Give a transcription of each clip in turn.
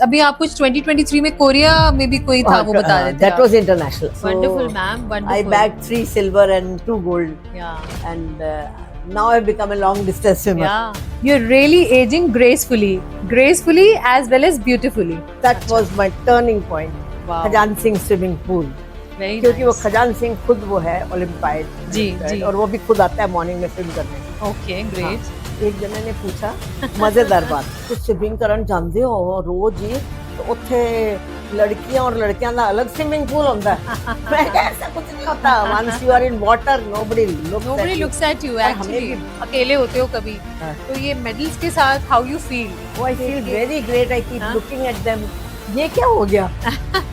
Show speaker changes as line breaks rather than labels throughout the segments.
अभी आप कुछ 2023 में कोरिया में भी कोई था वो बता रहे थे
That
आप।
was international. So
Wonderful, ma'am.
I
Wonderful.
bagged 3 silver and 2 gold,
Yeah.
and now I've become a long distance swimmer.
Yeah. You're really aging gracefully as well as beautifully.
That was my turning point.
Wow.
Khajan Singh swimming pool,
Very
क्योंकि वो
nice.
Khajan Singh खुद वो है olympiad
जी, जी.
और वो भी खुद आता है मॉर्निंग में स्विम करने।
Okay, great.
एक जने ने पूछा मजेदार बात, कुछ स्विमिंग करन जानते हो रोज ही? तो ਉੱਥੇ लड़कियां और लड़कियां का अलग स्विमिंग पूल होता है। मैं ऐसा कुछ नहीं होता। Once you are in water, nobody
looks at you
और हमें
actually.
भी-
अकेले होते हो कभी
हाँ।
तो ये मेडल्स के साथ how you feel?
Oh, I feel very great. I keep
हाँ।
looking at them. ये क्या हो गया?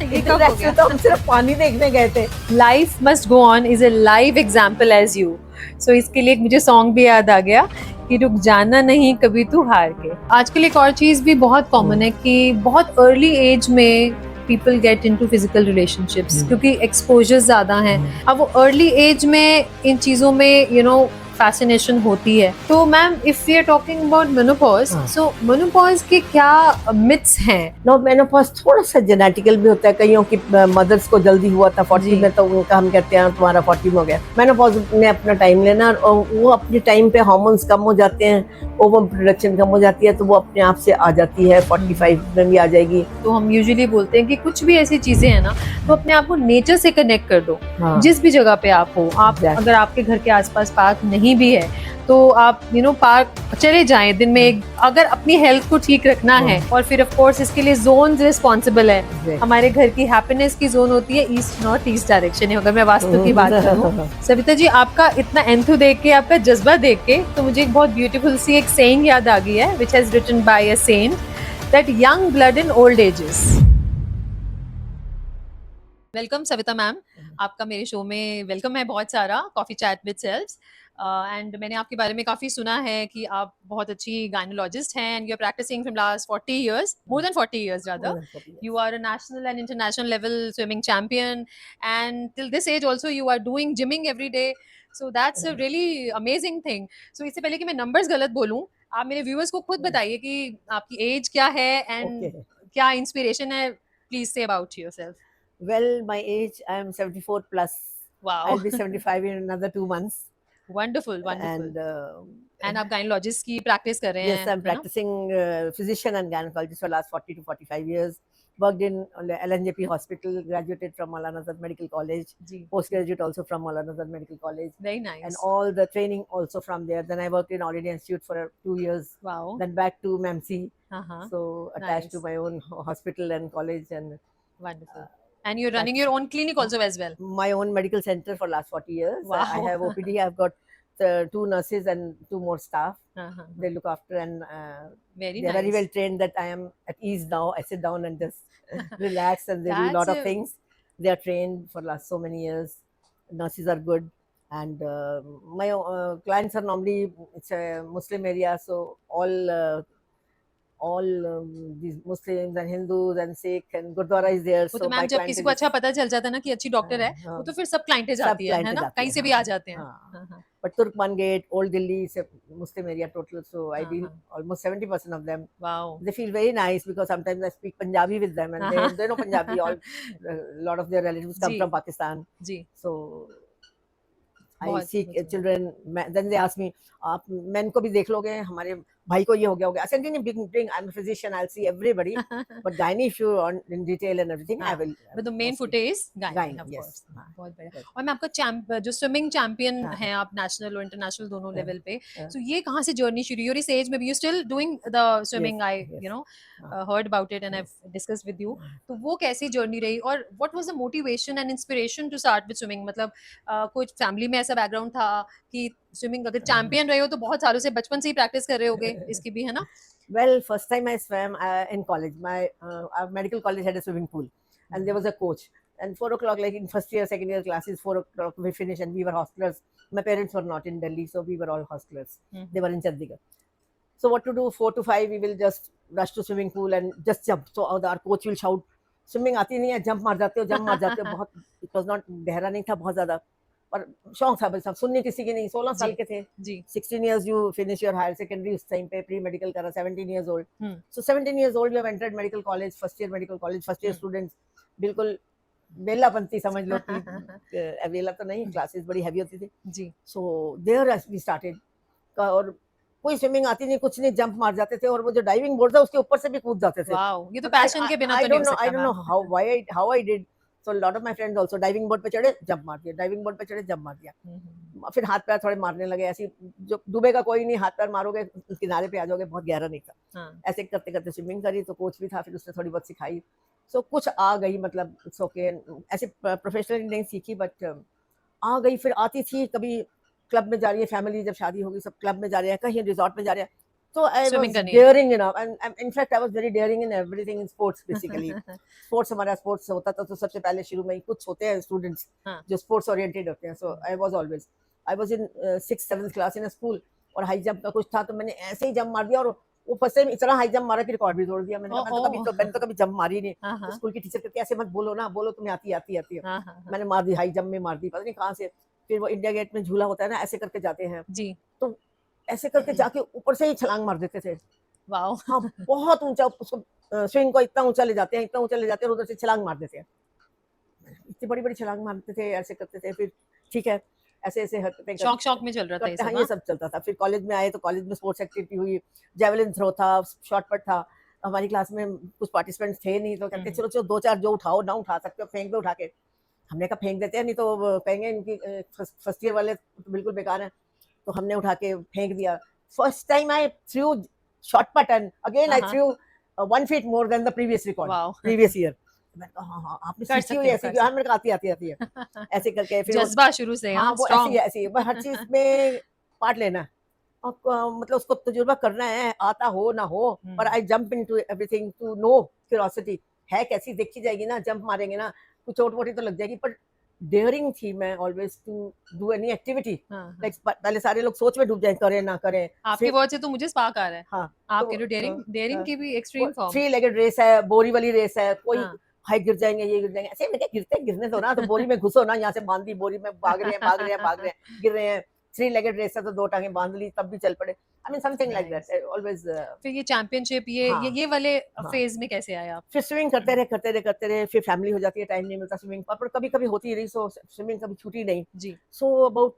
ये
इतना
कब हो गया?
तो हम सिर्फ पानी देखने गए थे।
Life must go on is a live example as you. So इसके लिए एक मुझे सॉन्ग भी याद आ गया कि रुक जाना नहीं कभी तू हार के। आजकल एक और चीज भी बहुत कॉमन है कि बहुत अर्ली एज में people get into physical relationships क्योंकि एक्सपोजर ज्यादा हैं। अब वो अर्ली एज में इन चीजों में फैसिनेशन होती है। तो ma'am if we are talking about menopause, so menopause के क्या मिथ्स हैं?
नो, मेनोपॉज थोड़ा सा जेनेटिकल भी होता है। कईयों की मदर्स को जल्दी हुआ था 40 में, तो उनका हम कहते हैं तुम्हारा 40 में हो गया। मेनोपॉज ने अपना टाइम लेना और वो अपने टाइम पे हार्मोन्स कम हो जाते हैं, ओवम प्रोडक्शन कम हो जाती है, तो वो अपने आप से आ जाती है। 45 में भी आ जाएगी।
तो हम यूजुअली बोलते हैं कि कुछ भी ऐसी चीजें हैं ना, तो अपने आप को नेचर से कनेक्ट कर दो।
हाँ।
जिस भी जगह पे आप हो, आप अगर आपके घर के आसपास पार्क नहीं भी है तो आप पार्क चले जाएं दिन में एक, अगर अपनी हेल्थ को ठीक रखना है। और फिर ऑफ कोर्स इसके लिए जोन रिस्पॉन्सिबल है। हमारे घर की हैप्पीनेस की जोन होती है ईस्ट नॉर्थ ईस्ट डायरेक्शन है, अगर मैं वास्तु की बात करूं। सविता जी, आपका इतना एंथु देख के, आपका जज्बा देख के, तो मुझे एक बहुत ब्यूटीफुल सी एक सेइंग याद आ गई है, which has written by a saint, that young blood in old ages. Welcome Savita ma'am, आपका मेरे शो में वेलकम है बहुत सारा, coffee chat with selfs. And मैंने आपके बारे में काफी सुना है कि आप बहुत अच्छी गायनोलॉजिस्ट हैं and you are practising from last 40 years, more than 40 years rather. You are a national and international level swimming champion, and till this age also you are doing gymming every day. So that's a really amazing thing. So इससे पहले कि मैं numbers गलत बोलूं, आप मेरे viewers को खुद बताइए कि आपकी age क्या है and क्या inspiration है, please say about yourself.
Well, my age, I am 74 plus.
Wow.
I'll be 75 in another 2 months.
Wonderful, wonderful.
And
आप gynecologist की practice कर रहे हैं?
yes, I'm practicing physician and gynecologist for last 40 to 45 years. Worked in LNJP Hospital, graduated from Maulana Azad Medical College, postgraduate also from Maulana Azad Medical College.
Very nice.
And all the training also from there. Then I worked in All India Institute for 2 years.
Wow.
Then back to MEMC. So attached
Nice.
to my own hospital and college. And
wonderful. And you're running your own clinic also as well?
My own medical center for last 40 years.
Wow.
I have OPD. I've got 2 nurses and 2 more staff. They look after, and
very
they're
nice.
very well trained that I am at ease now. I sit down and just relax, and they do a lot of things. They are trained for last so many years. Nurses are good, and my clients are normally, it's a Muslim area, so all these Muslims and Hindus and Sikh and Gurdwara is there.
वो तो ma'am जब किसी को अच्छा पता चल जाता है ना कि अच्छी डॉक्टर है, वो तो फिर सब क्लाइंटें जाती है ना, कहीं से भी आ जाते हैं।
But Turkman Gate, Old Delhi is a Muslim area total, so I deal almost 70% of them.
Wow.
They feel very nice because sometimes I speak Punjabi with them, and they know Punjabi. A lot of their relatives come from Pakistan. So I see children. Then they ask me, आप men को भी देख लोगे, हमारे भाई को ये हो गया. I said, bring. I'm a physician. I'll see everybody. But gynae, if you on in detail and everything, I will.
But the main forte is gynae, of course. बहुत बढ़िया. और मैं आपका जो स्विमिंग चैंपियन हैं आप, नेशनल और international दोनों लेवल पे, so ये कहाँ से जर्नी शुरू हुई? और इस एज में भी you still doing the swimming? I heard about it and I've discussed with you. तो वो कैसी जर्नी रही और what was the motivation and inspiration to start with swimming? मतलब कुछ फैमिली में ऐसा बैकग्राउंड था कि स्विमिंग, अगर चैंपियन रहे हो तो बहुत सालों से बचपन से ही प्रैक्टिस कर रहे होगे इसकी भी, है ना?
Well, first time I swam in college. My our medical college had a swimming pool, and there was a coach. And 4 o'clock, like in first year, second year classes, 4 o'clock we finish, and we were hostelers. My parents were not in Delhi, so we were all hostelers. They were in Chandigarh. So what to do? 4 to 5, we will just rush to swimming pool and just jump. So our coach will shout, "Swimming आती नहीं है, jump मार जाते हो, jump मार जाते हो." बहुत, it was not गहरा नहीं था बहुत ज़्यादा. और शौक था, बस सुनने किसी की नहीं। 16 साल के थे
जी
16 years you finish your higher secondary, उस टाइम पे प्री मेडिकल करा 17 years old. So 17 years old you have entered medical college, first year medical college, first year students, बिल्कुल बेलापंथी समझ लो कि बेला तो नहीं, क्लासेस बड़ी हैवी होती थी जी। सो देयर वी स्टार्टेड, और कोई स्विमिंग आती नहीं, कुछ नहीं, जंप मार जाते थे, और वो जो डाइविंग बोर्ड था उसके ऊपर से भी कूद जाते थे।
वाओ, ये तो पैशन के बिना तो नहीं हो सकता।
I don't know how I did. So a lot of my friends also diving board पे चढ़े, जंप मार दिया, डाइविंग बोर्ड पे चढ़े, जंप मार दिया। फिर हाथ पैर थोड़े मारने लगे, ऐसी जो डूबेगा कोई नहीं, हाथ पैर मारोगे किनारे पे आ जाओगे, बहुत गहरा नहीं था। ऐसे करते करते स्विमिंग करी, तो कोच भी था, फिर उसने थोड़ी बहुत सिखाई। सो कुछ आ गई, मतलब इट्स ओके, ऐसे प्रोफेशनली नहीं सीखी, बट आ गई। फिर आती थी, कभी क्लब में जा रही है, फैमिली जब शादी होगी सब क्लब में जा रहे हैं, कहीं रिजॉर्ट में जा रहे हैं, so I was daring enough, and in fact I was very daring in everything in sports basically. sports, हमारा sports होता था, तो सबसे पहले शुरू में ही कुछ होते हैं स्टूडेंट्स जो स्पोर्ट्स ओरिएंटेड होते हैं। so I was in 6th 7th class in a school, और हाई जंप का कुछ था, तो मैंने ऐसे ही जंप मार दिया, और वो फर्स्ट टाइम इतना हाई जंप मारा कि रिकॉर्ड भी तोड़ दिया। मैंने तो कभी जंप मारी नहीं। तो स्कूल की टीचर कहती है ऐसे मत बोलो ना, बोलो तुम्हें आती है। मैंने मार दी, हाई जंप में मार दी, पता नहीं कहाँ से। फिर वो इंडिया गेट में झूला होता है ना, ऐसे करके जाते हैं जी, तो ऐसे करके जाके ऊपर से ही छलांग मार देते थे। वाओ। हाँ, बहुत ऊंचा, उसको स्विंग को इतना ऊंचा ले जाते हैं, और उधर से छलांग मार देते हैं, इतनी बड़ी बड़ी छलांग मारते थे, ऐसे करते थे। फिर ठीक है, ऐसे ऐसे हरकतें, शौक में चल रहा था ये सब। हाँ, ये सब चलता था। फिर कॉलेज में आए तो कॉलेज में स्पोर्ट्स एक्टिविटी हुई, जेवलिन थ्रो था, शॉर्ट पुट था। हमारी क्लास में कुछ पार्टिसिपेंट्स थे नहीं, तो कहते चलो चलो 2-4 जो उठाओ, ना उठा सकते हो फेंक दो उठा के। हमने कहा फेंक देते हैं, नहीं तो कहेंगे इनकी फर्स्ट ईयर वाले तो बिल्कुल बेकार हैं। तो हमने उठा के फेंक दिया। First time I through short put, and again I through 1 feet more than the previous record, previous year. मैंने कहा हाँ आपने सीखी हुई ऐसी, हाँ मैंने कहा आती है ऐसे करके। फिर जज्बा शुरू से, हाँ वो ऐसी हर चीज में पार्ट लेना है, मतलब उसको तजुर्बा करना है, आता हो ना हो, पर I jump into everything to know, curiosity है कैसी, देखी जाएगी ना, जंप मारेंगे ना, कुछ चोट वोट तो लग जाएगी, पर डेयरिंग थी मैं always to do any activity. Like पहले सारे लोग सोच में डूब जाए, करें ना करें। आपकी वर्ड से तो मुझे स्पार्क आ रहा है। हाँ, आपके जो डेयरिंग की भी एक्सट्रीम फॉर्म, 3 legged रेस है, बोरी वाली रेस है, कोई हाई गिर जाएंगे, ये गिर जाएंगे, ऐसे मैं गिरने दो ना, तो बोरी में घुसो ना, यहाँ से बांध दी, बोरी में भाग रहे हैं, गिर रहे हैं। 3 legged रेस है तो 2 टांगे बांध ली, तब भी चल पड़े। I mean something like that. Always. फिर ये चैंपियनशिप, ये वाले फेज में कैसे आया आप? फिर स्विमिंग करते रहे, फिर फैमिली हो जाती है, टाइम नहीं मिलता स्विमिंग पर कभी कभी होती रही, सो स्विमिंग कभी छूटी नहीं जी। सो अबाउट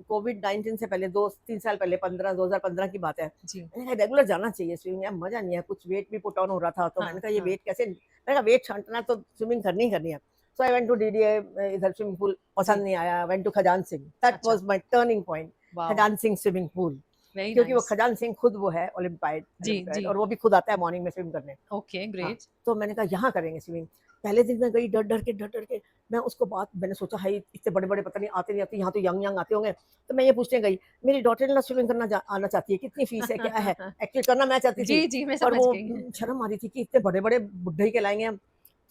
कोविड-19 से पहले 2-3 साल पहले, 2015 की बात है जी, रेगुलर जाना चाहिए स्विमिंग, यार मजा नहीं है, कुछ वेट भी पुट ऑन हो रहा था, तो मैंने कहा ये वेट कैसे, मैंने कहा वेट छांटना तो स्विमिंग करनी है। So I went to DDA, इधर स्विमिंग पूल पसंद नहीं आया, went to Khajan Singh, that was my turning point. Khajan Singh swimming pool, क्योंकि वो खजान सिंह खुद वो है ओलंपियाड जी, और वो भी खुद आता है मॉर्निंग में स्विम करने। Okay great. तो मैंने कहा यहाँ करेंगे स्विमिंग। पहले दिन मैं गई डर के मैं उसको बात, मैंने सोचा है इतने बड़े पता नहीं आते नहीं आते, यहाँ तो यंग आते होंगे, तो मैं ये पूछने गई, मेरी डॉटर इन लॉ स्विमिंग करना आना चाहती है, कितनी फीस है, क्या है, एक्चुअली करना मैं चाहती थी जी, मैं समझ गई। शर्म आ रही थी कि इतने बड़े बुढ़े ही कहलाएंगे हम।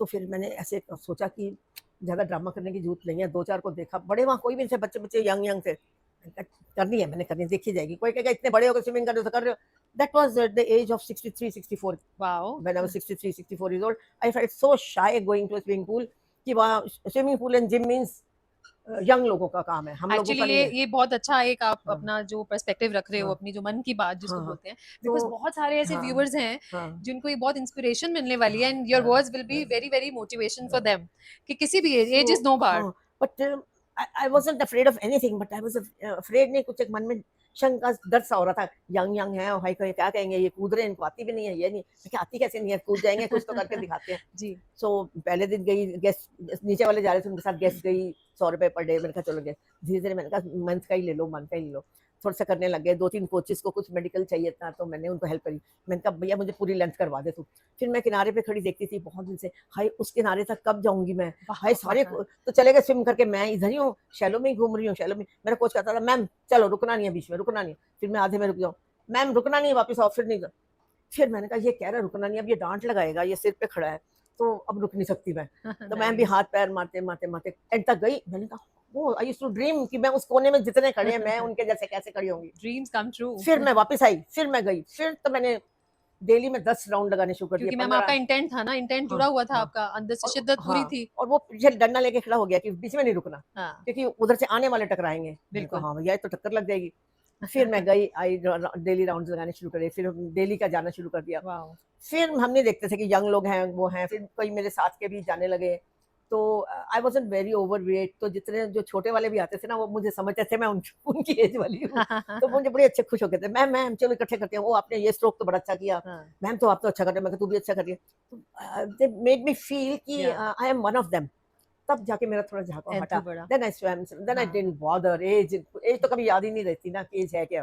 तो फिर मैंने ऐसे सोचा कि ज्यादा ड्रामा करने की जरूरत नहीं है, 2-4 को देखा, बड़े वहाँ कोई भी नहीं थे, बच्चे यंग थे, करनी है, मैंने करनी, देखी जाएगी, कोई कहेगा इतने बड़े होकर स्विमिंग कर रहे हो तो कर रहे हो। That was at the age of 63-64. Wow. When I was 63-64 years old, I felt so shy going to a swimming pool कि वहाँ swimming pool and gym means young लोगों का काम है, हम लोगों का नहीं है। ये बहुत अच्छा एक आप अपना जो पर्सपेक्टिव रख रहे हो, अपनी जो मन की बात जिसको बोलते हैं, बिकॉज बहुत सारे ऐसे व्यूअर्स हैं जिनको ये बहुत इंस्पिरेशन मिलने वाली है, and your words will be very very motivation for them कि किसी भी age is no bar. But I wasn't afraid of anything, but I was afraid नहीं, कुछ एक मन में शंका, डर सा हो रहा था, यंग है, भाई क्या कहेंगे, ये कूद रहे हैं, इनको आती भी नहीं है, ये नहीं, क्या आती कैसे नहीं है, कूद जाएंगे, कुछ तो करके दिखाते हैं जी। सो पहले दिन गई, गेस्ट नीचे वाले जा रहे थे, उनके साथ गेस्ट गई, 100 रुपए पर डे, मैंने कहा चलो गेस्ट, धीरे मैंने कहा मंथ का ही ले लो, थोड़ा सा करने लग गए। 2-3 कोचेस को कुछ मेडिकल चाहिए था, तो मैंने उनको हेल्प करी, मैंने कहा भैया मुझे पूरी लेंथ करवा दे तू। फिर मैं किनारे पे खड़ी देखती थी बहुत दिन से, हाय उस किनारे तक कब जाऊंगी मैं, हाय सारे तो चले गए स्विम करके, मैं इधर ही हूँ, शैलो में ही घूम रही हूँ, शैलो में। मेरा कोच कहता था मैम चलो रुकना नहीं है, बीच में रुकना नहीं है, फिर मैं आधे में रुक जाऊँ, मैम रुकना नहीं है, वापस आओ, फिर नहीं जाओ। फिर मैंने कहा ये कह रहा रुकना नहीं, अब ये डांट लगाएगा, ये सिर पे खड़ा है, तो अब रुक नहीं सकती मैं। तो मैं भी हाथ पैर मारते एंड तक गई। मैंने कहा वो आई यूज्ड टू ड्रीम कि मैं उस कोने में जितने खड़े हैं मैं उनके जैसे कैसे खड़ी होंगी, ड्रीम्स कम ट्रू। फिर मैं वापस आई, फिर मैं गई, फिर तो मैंने डेली में 10 राउंड लगाने शुरू कर दिए।
क्योंकि मैम आपका इंटेंट था ना, इंटेंट जुड़ा हुआ था आपका, अंदर से शिद्दत पूरी थी।
और वो पीछे डंडा लेके खड़ा हो गया कि बीच में नहीं रुकना, क्योंकि उधर से आने वाले टकराएंगे। बिल्कुल, हाँ भैया तो टक्कर लग जाएगी। फिर मैं गई, आई डेली राउंड्स लगाने शुरू करे, फिर डेली का जाना शुरू कर दिया। फिर हमने देखते थे कि यंग लोग हैं, वो हैं, फिर कोई मेरे साथ के भी जाने लगे। तो आई वॉजंट वेरी ओवर वेट, तो जितने जो छोटे वाले भी आते थे ना, वो मुझे समझते थे मैं उनकी एज वाली हूँ। तो मुझे बड़े अच्छे खुश हो गए थे, मैम चलो इकट्ठे करते हैं, वो आपने ये स्ट्रोक तो बड़ा अच्छा किया, मैम तो आप तो अच्छा कर रहे हो, मैं तू भी अच्छा कर रही है। दे मेड मी फील कि I am one of them. तब जाके मेरा थोड़ा झाँका हटा। Then I swam, then I didn't bother. Age तो कभी याद ही नहीं रहती ना कि एज है क्या।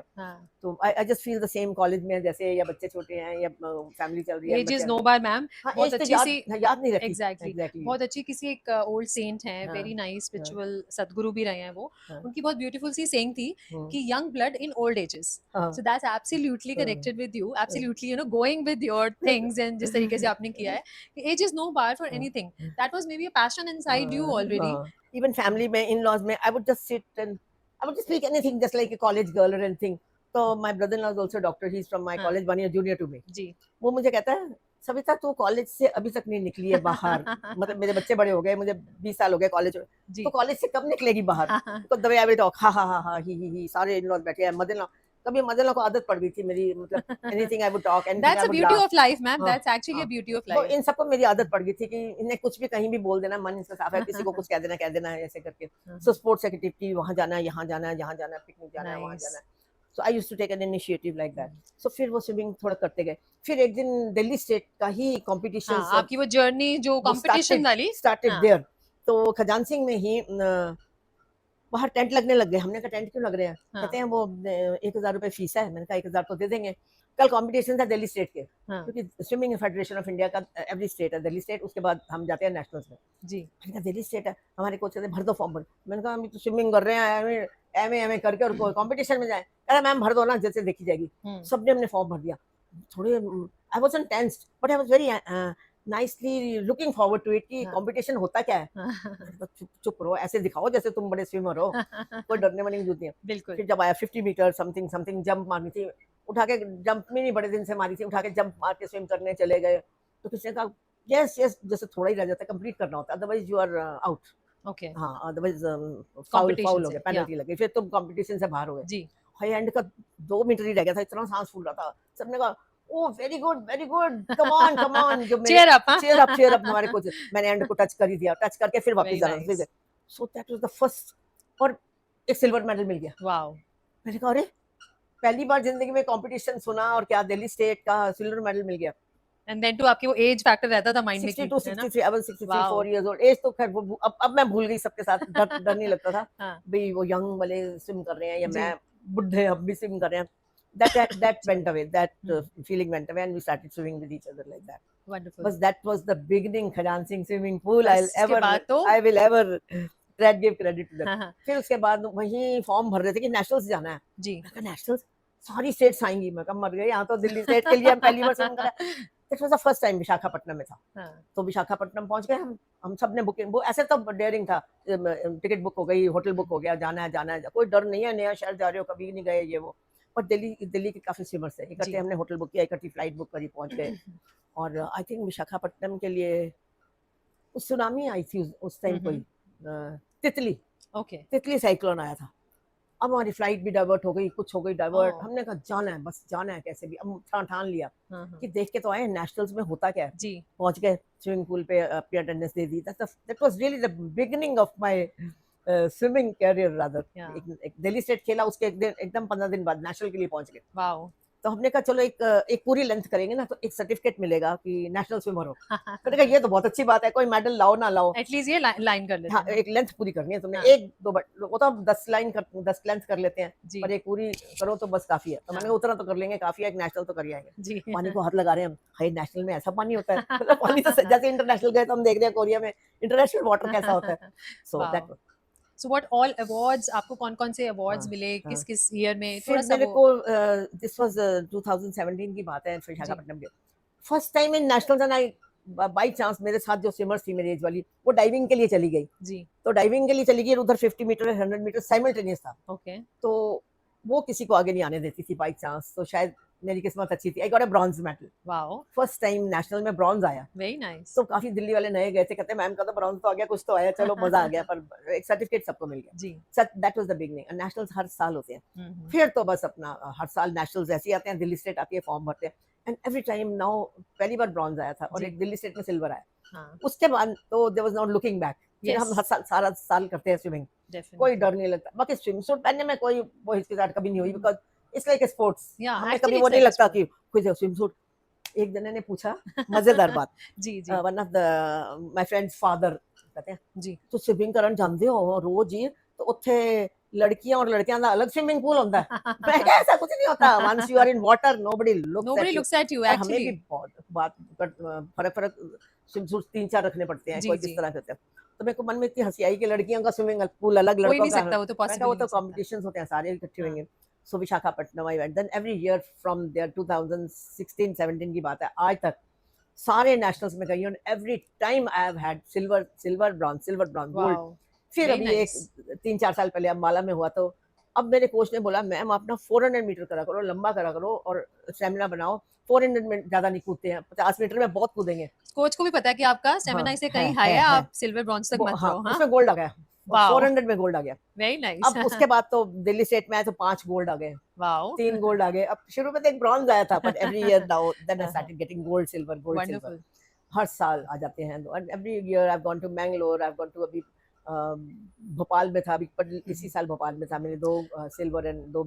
तो I just feel the same college में, जैसे या बच्चे छोटे हैं या फैमिली चल रही है।
Age is no bar ma'am. बहुत अच्छी सी
याद नहीं रहती।
एग्जैक्टली बहुत अच्छी किसी एक ओल्ड सेंट हैं, वेरी नाइस स्पिरिचुअल सदगुरु भी रहे हैं वो, उनकी बहुत ब्यूटीफुल सी सेइंग थी कि young blood in old ages. So that's absolutely connected with you, absolutely you know going with your things and जिस तरीके से आपने किया है कि age is no bar for anything. That was maybe a passion inside you already.
Even family में, in-laws में, I would just sit and I would just speak anything, just like a college girl or anything. So my brother-in-law is also a doctor. He's from my college, 1 year junior to me. जी. वो मुझे कहता है, सविता तू college से अभी तक नहीं निकली है बाहर। मतलब मेरे बच्चे बड़े हो गए, मुझे 20 साल हो गए कॉलेज में, तो कॉलेज से कब निकलेगी बाहर? तो the way I will talk, हा ही सारे in-laws बैठे हैं, mother-in-law, कभी मदर को आदत पड़ गई थी मेरी, मतलब anything I would talk and
that's a beauty of life ma'am, that's actually a beauty of
तो
लाइफ।
इन सबको मेरी आदत पड़ गई थी कि इन्हें कुछ भी कहीं भी बोल देना, मन इसका साफ है, किसी को कुछ कह देना है ऐसे करके। सो स्पोर्ट्स एक्टिविटी, वहां जाना है, यहाँ जाना है, यहाँ जाना है, पिकनिक जाना है, वहां जाना है। So I used to take an initiative like that. So फिर वो स्विमिंग थोड़ा करते गए। फिर एक दिन दिल्ली स्टेट का ही कॉम्पिटिशन,
आपकी वो जर्नी जो कॉम्पिटिशन वाली
स्टार्टेड देयर। तो खजान सिंह में ही बाहर टेंट लगने लग गए। हमने कहा टेंट क्यों लग रहे हैं? कहते हैं वो 1000 रुपए फीस है। मैंने कहा 1000 तो दे देंगे। कल कंपटीशन था दिल्ली स्टेट के, क्योंकि स्विमिंग फेडरेशन ऑफ इंडिया का एवरी स्टेट है, दिल्ली स्टेट, उसके बाद हम जाते हैं नेशनल्स में। जी मैंने कहा दिल्ली स्टेट है, हमारे कोच कहते भर दो फॉर्म भर। मैंने कहा हम तो स्विमिंग कर रहे हैं, एम करके, और कंपटीशन में जाए। कह रहा मैम भर दो ना, जैसे देखी जाएगी। सबने हमने फॉर्म भर दिया। थोड़े I wasn't tensed but I was very nicely looking forward to it कि कंपटीशन होता क्या है। चुप रहो, ऐसे दिखाओ जैसे तुम बड़े स्विमर हो, कोई डरने वाली जरूरत नहीं है। बिल्कुल। फिर जब आया 50 मीटर समथिंग जंप मारनी थी, उठा के जंप में नहीं बड़े दिन से मारी थी, उठा के जंप मार के स्विम करने चले गए। तो किसी ने कहा यस जैसे थोड़ा ही रह जाता है, कंप्लीट करना होता है, otherwise you are out. Okay हाँ, अदरवाइज फाउल हो गया, पेनल्टी लगी, फिर तुम कंपटीशन से बाहर हो गए। जी हाई एंड का 2 मीटर ही रह गया था, इतना सांस फूल रहा था। सबने कहा oh very good come on जो चीयर अप हमारे कोच। मैंने एंड को टच कर ही दिया, टच करके फिर वापस जाना। फिर so that was the first, और एक सिल्वर मेडल मिल गया। वाओ। मैंने कहा अरे पहली बार जिंदगी में कंपटीशन सुना, और क्या दिल्ली स्टेट का सिल्वर मेडल मिल गया।
एंड देन टू आपकी वो एज फैक्टर रहता था माइंड में,
62 63 I was 63 4 years old. Age तो खैर अब मैं भूल गई सबके साथ, डर नहीं लगता था भाई वो यंग वाले स्विम कर रहे हैं या मैं बुढ़े अब भी स्विम कर रहे हैं। that went away, that feeling went away, and we started swimming with each other like that. Wonderful. But that was the beginning Khajan Singh swimming pool. I will ever give credit to them. फिर उसके बाद वहीं form भर रहे थे कि nationals जाना है। जी नेशनल्स सारी स्टेट्स आएंगी। मैं कब मर गई, यहाँ तो दिल्ली स्टेट के लिए हम पहली बार स्विम करा। It was the first time Visakhapatnam में था। तो विशाखापट्टनम पहुंच गए हम सब ने बुकिंग, वो ऐसे तो डेयरिंग था, टिकट बुक हो गई, होटल बुक हो गया, जाना है, कोई डर नहीं है, नया शहर जा रहे हो, कभी नहीं गए ये वो। पर दिल्ली के काफी स्विमर्स थे, इकट्ठे हमने होटल बुक किया, इकट्ठी फ्लाइट बुक करी, पहुंच गए। और आई थिंक विशाखापट्टनम के लिए उस सुनामी आई थी उस टाइम, कोई तितली साइक्लोन आया था। अब हमारी फ्लाइट भी डाइवर्ट हो गई, कुछ हो गई डाइवर्ट। हमने कहा जाना है, बस जाना है कैसे भी। अब ठान लिया कि देख के तो आए नेशनल्स में होता क्या है। जी पहुंच गए, स्विमिंग पूल पे अपनी अटेंडेंस दे दी। That was really the beginning of my swimming career rather. एक दिल्ली स्टेट खेला, उसके एकदम 15 दिन बाद नेशनल के लिए पहुंच गए। वाओ। तो हमने कहा चलो एक पूरी लेंथ करेंगे ना, तो एक सर्टिफिकेट मिलेगा कि नेशनल स्विमर हो। मैंने कहा ये तो बहुत अच्छी बात है, कोई मेडल लाओ ना लाओ, एटलीस्ट ये लाइन कर लेते हैं। हाँ, एक लेंथ पूरी करनी है तुमने। एक दो वो तो 10 लेंथ कर लेते हैं, पर एक पूरी करो तो बस काफी है। तो मैंने उतना तो कर लेंगे, काफी है, एक नेशनल तो कर ही आएंगे। पानी को हाथ लगा रहे हैं हम, हाई नेशनल में ऐसा पानी होता है। पानी तो जैसे इंटरनेशनल गए तो हम देख रहे हैं कोरिया में इंटरनेशनल वाटर कैसा होता है। So that
So what all awards, आपको कौन-कौन से awards मिले, किस-किस ईयर में?
थोड़ा सा मेरे को दिस वाज 2017 की बात है, विशाखापट्टनम के first time in nationals. And I by chance मेरे साथ जो स्विमर्स थी मेरी एज वाली, वो डाइविंग के लिए चली गई। जी तो डाइविंग के लिए चली गई, उधर 50 मीटर 100 मीटर साइमल्टेनियस था। ओके तो वो किसी को आगे नहीं आने देती थी बाय चांस। तो शायद मेरी किस्मत अच्छी थी, I got a bronze medal.
Wow,
first time national में ब्रॉन्ज आया।
Very nice.
तो काफी दिल्ली वाले नए गए थे, कहते मैम का तो ब्रॉन्ज तो आ गया, कुछ तो आया, चलो मजा आ गया, पर एक सर्टिफिकेट सबको मिल गया।
जी।
That was the beginning. Nationals हर साल होते हैं, फिर तो बस अपना हर साल नेशनल्स ऐसे ही आते हैं, दिल्ली स्टेट आती है, फॉर्म भरते हैं, एंड एवरी टाइम नाउ पहली बार ब्रॉन्ज आया था और
जी।
एक दिल्ली स्टेट में सिल्वर आया।
हाँ,
उसके बाद तो there was not looking back. फिर हम
यस,
हर साल सारा साल करते हैं स्विमिंग, कोई
डेफिनिटली।
डर नहीं लगता। बाकी स्विम सूट पहनने में कोई वो हिचकिचाहट कभी नहीं हुई, because it's like a sports.
या
हमें कभी
एक्चुअली
वो
इट्स
नहीं
लाइक अ
लगता
स्पोर्ट।
कि कोई स्विम सूट। एक जने ने पूछा, मजेदार बात,
जी, जी,
one of the my friends father कहते हैं
जी।
ਤੂੰ ਸਵਿਮਿੰਗ ਕਰਨ ਜਾਂਦੇ ਹੋ ਰੋਜ਼ ਹੀ तो ਉੱਥੇ लड़कियां और लड़कियां का अलग स्विमिंग पूल होता है। मैं क्या, ऐसा कुछ नहीं होता। Once you are in water nobody looks
Nobody
at you.
looks at you
और हमें
actually.
भी बहुत बात फर्क फर्क स्विम सूट 3-4 रखने पड़ते हैं,
जी,
कोई किस
जी।
तरह के होते हैं। तो मेरे को मन में इतनी हंसी आई कि लड़कियों का स्विमिंग पूल अलग,
हो ही
लड़कों
नहीं
का
सकता, वो तो
मैं कहा
पॉसिबल
वो
ही
तो
नहीं सकता।
कॉम्पिटिशन होते हैं, सारे इकट्ठे
हाँ,
होंगे। So Visakhapatnam I went, then every year from there 2016-17 की बात है आज तक सारे नेशनल्स में गई हूँ, every time I have had silver, silver bronze, silver bronze, gold.
Wow,
फिर
वेरी
अभी एक
नाइस।
3-4 साल पहले अम्बाला में हुआ, तो अब मेरे कोच ने बोला मैम अपना 400 मीटर करा करो, लंबा करा करो और स्टेमिना बनाओ। 400 में ज्यादा नहीं कूदते हैं, 50 मीटर में बहुत कूदेंगे।
कोच को भी पता है कि आपका
हाँ,
स्टेमिना इससे कहीं हाई है,
है।
आप सिल्वर ब्रॉन्ज तक मत
हाँ,
जाओ। हाँ,
उसमें गोल्ड आ गया,
वाओ,
400 में गोल्ड आ गया।
Very nice.
अब उसके बाद तो दिल्ली स्टेट में आए तो 5 गोल्ड आ गए,
वाओ,
3 गोल्ड आ गए। अब शुरू में तो एक ब्रॉन्ज आया था, but every year now then I started getting gold, silver, gold, silver.
Wonderful.
हर साल आ जाते हैं। And every year I have gone to Mangalore, I have gone to अभी भोपाल में था, अभी पर इसी साल भोपाल में था, मैंने 2 सिल्वर एंड 2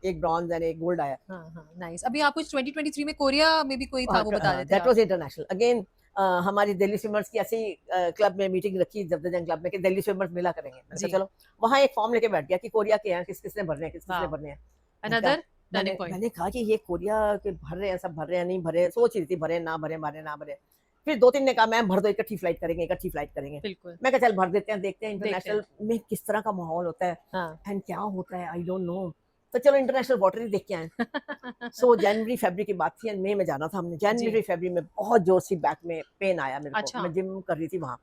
एक ब्रॉन्ज एंड एक गोल्ड आया।
हाँ, हाँ, नाइस। अभी आप कुछ 2023 में कोरिया में भी कोई था, वो बता रहे थे
दैट
आप।
Was international again. हमारी दिल्ली स्विमर्स की ऐसे ही क्लब में मीटिंग रखी, जफदरजंग क्लब में, कि दिल्ली स्विमर्स मिला करेंगे। मैंने
जी।
कहा चलो, वहाँ एक फॉर्म लेके बैठ गया कि कोरिया के हैं, किस किसने भरने हैं, किस किसने
वाओ,
भरने हैं। मैंने कहा,
अनदर टर्निंग पॉइंट।
मैंने कहा कि ये कोरिया के भर रहे हैं, सब भर रहे हैं, नहीं भरे, सोच रही थी भरे ना भरे, मारे ना भरे। फिर 2-3 ने कहा मैम भर दो, इकट्ठी फ्लाइट करेंगे, इकट्ठी फ्लाइट करेंगे।
बिल्कुल,
मैं कहा चल भर देते हैं, देखते हैं
देखते हैं।
इंटरनेशनल में किस तरह का माहौल होता है
हाँ।
एंड क्या होता है, आई डोंट नो। तो चलो इंटरनेशनल वाटर ही देख के आए। सो जनवरी फरवरी की बात थी, एंड मई में जाना था हमने।
जी।
जनवरी फरवरी में बहुत जोर से बैक में पेन आया मेरे को।
अच्छा।
मैं जिम कर रही थी वहाँ,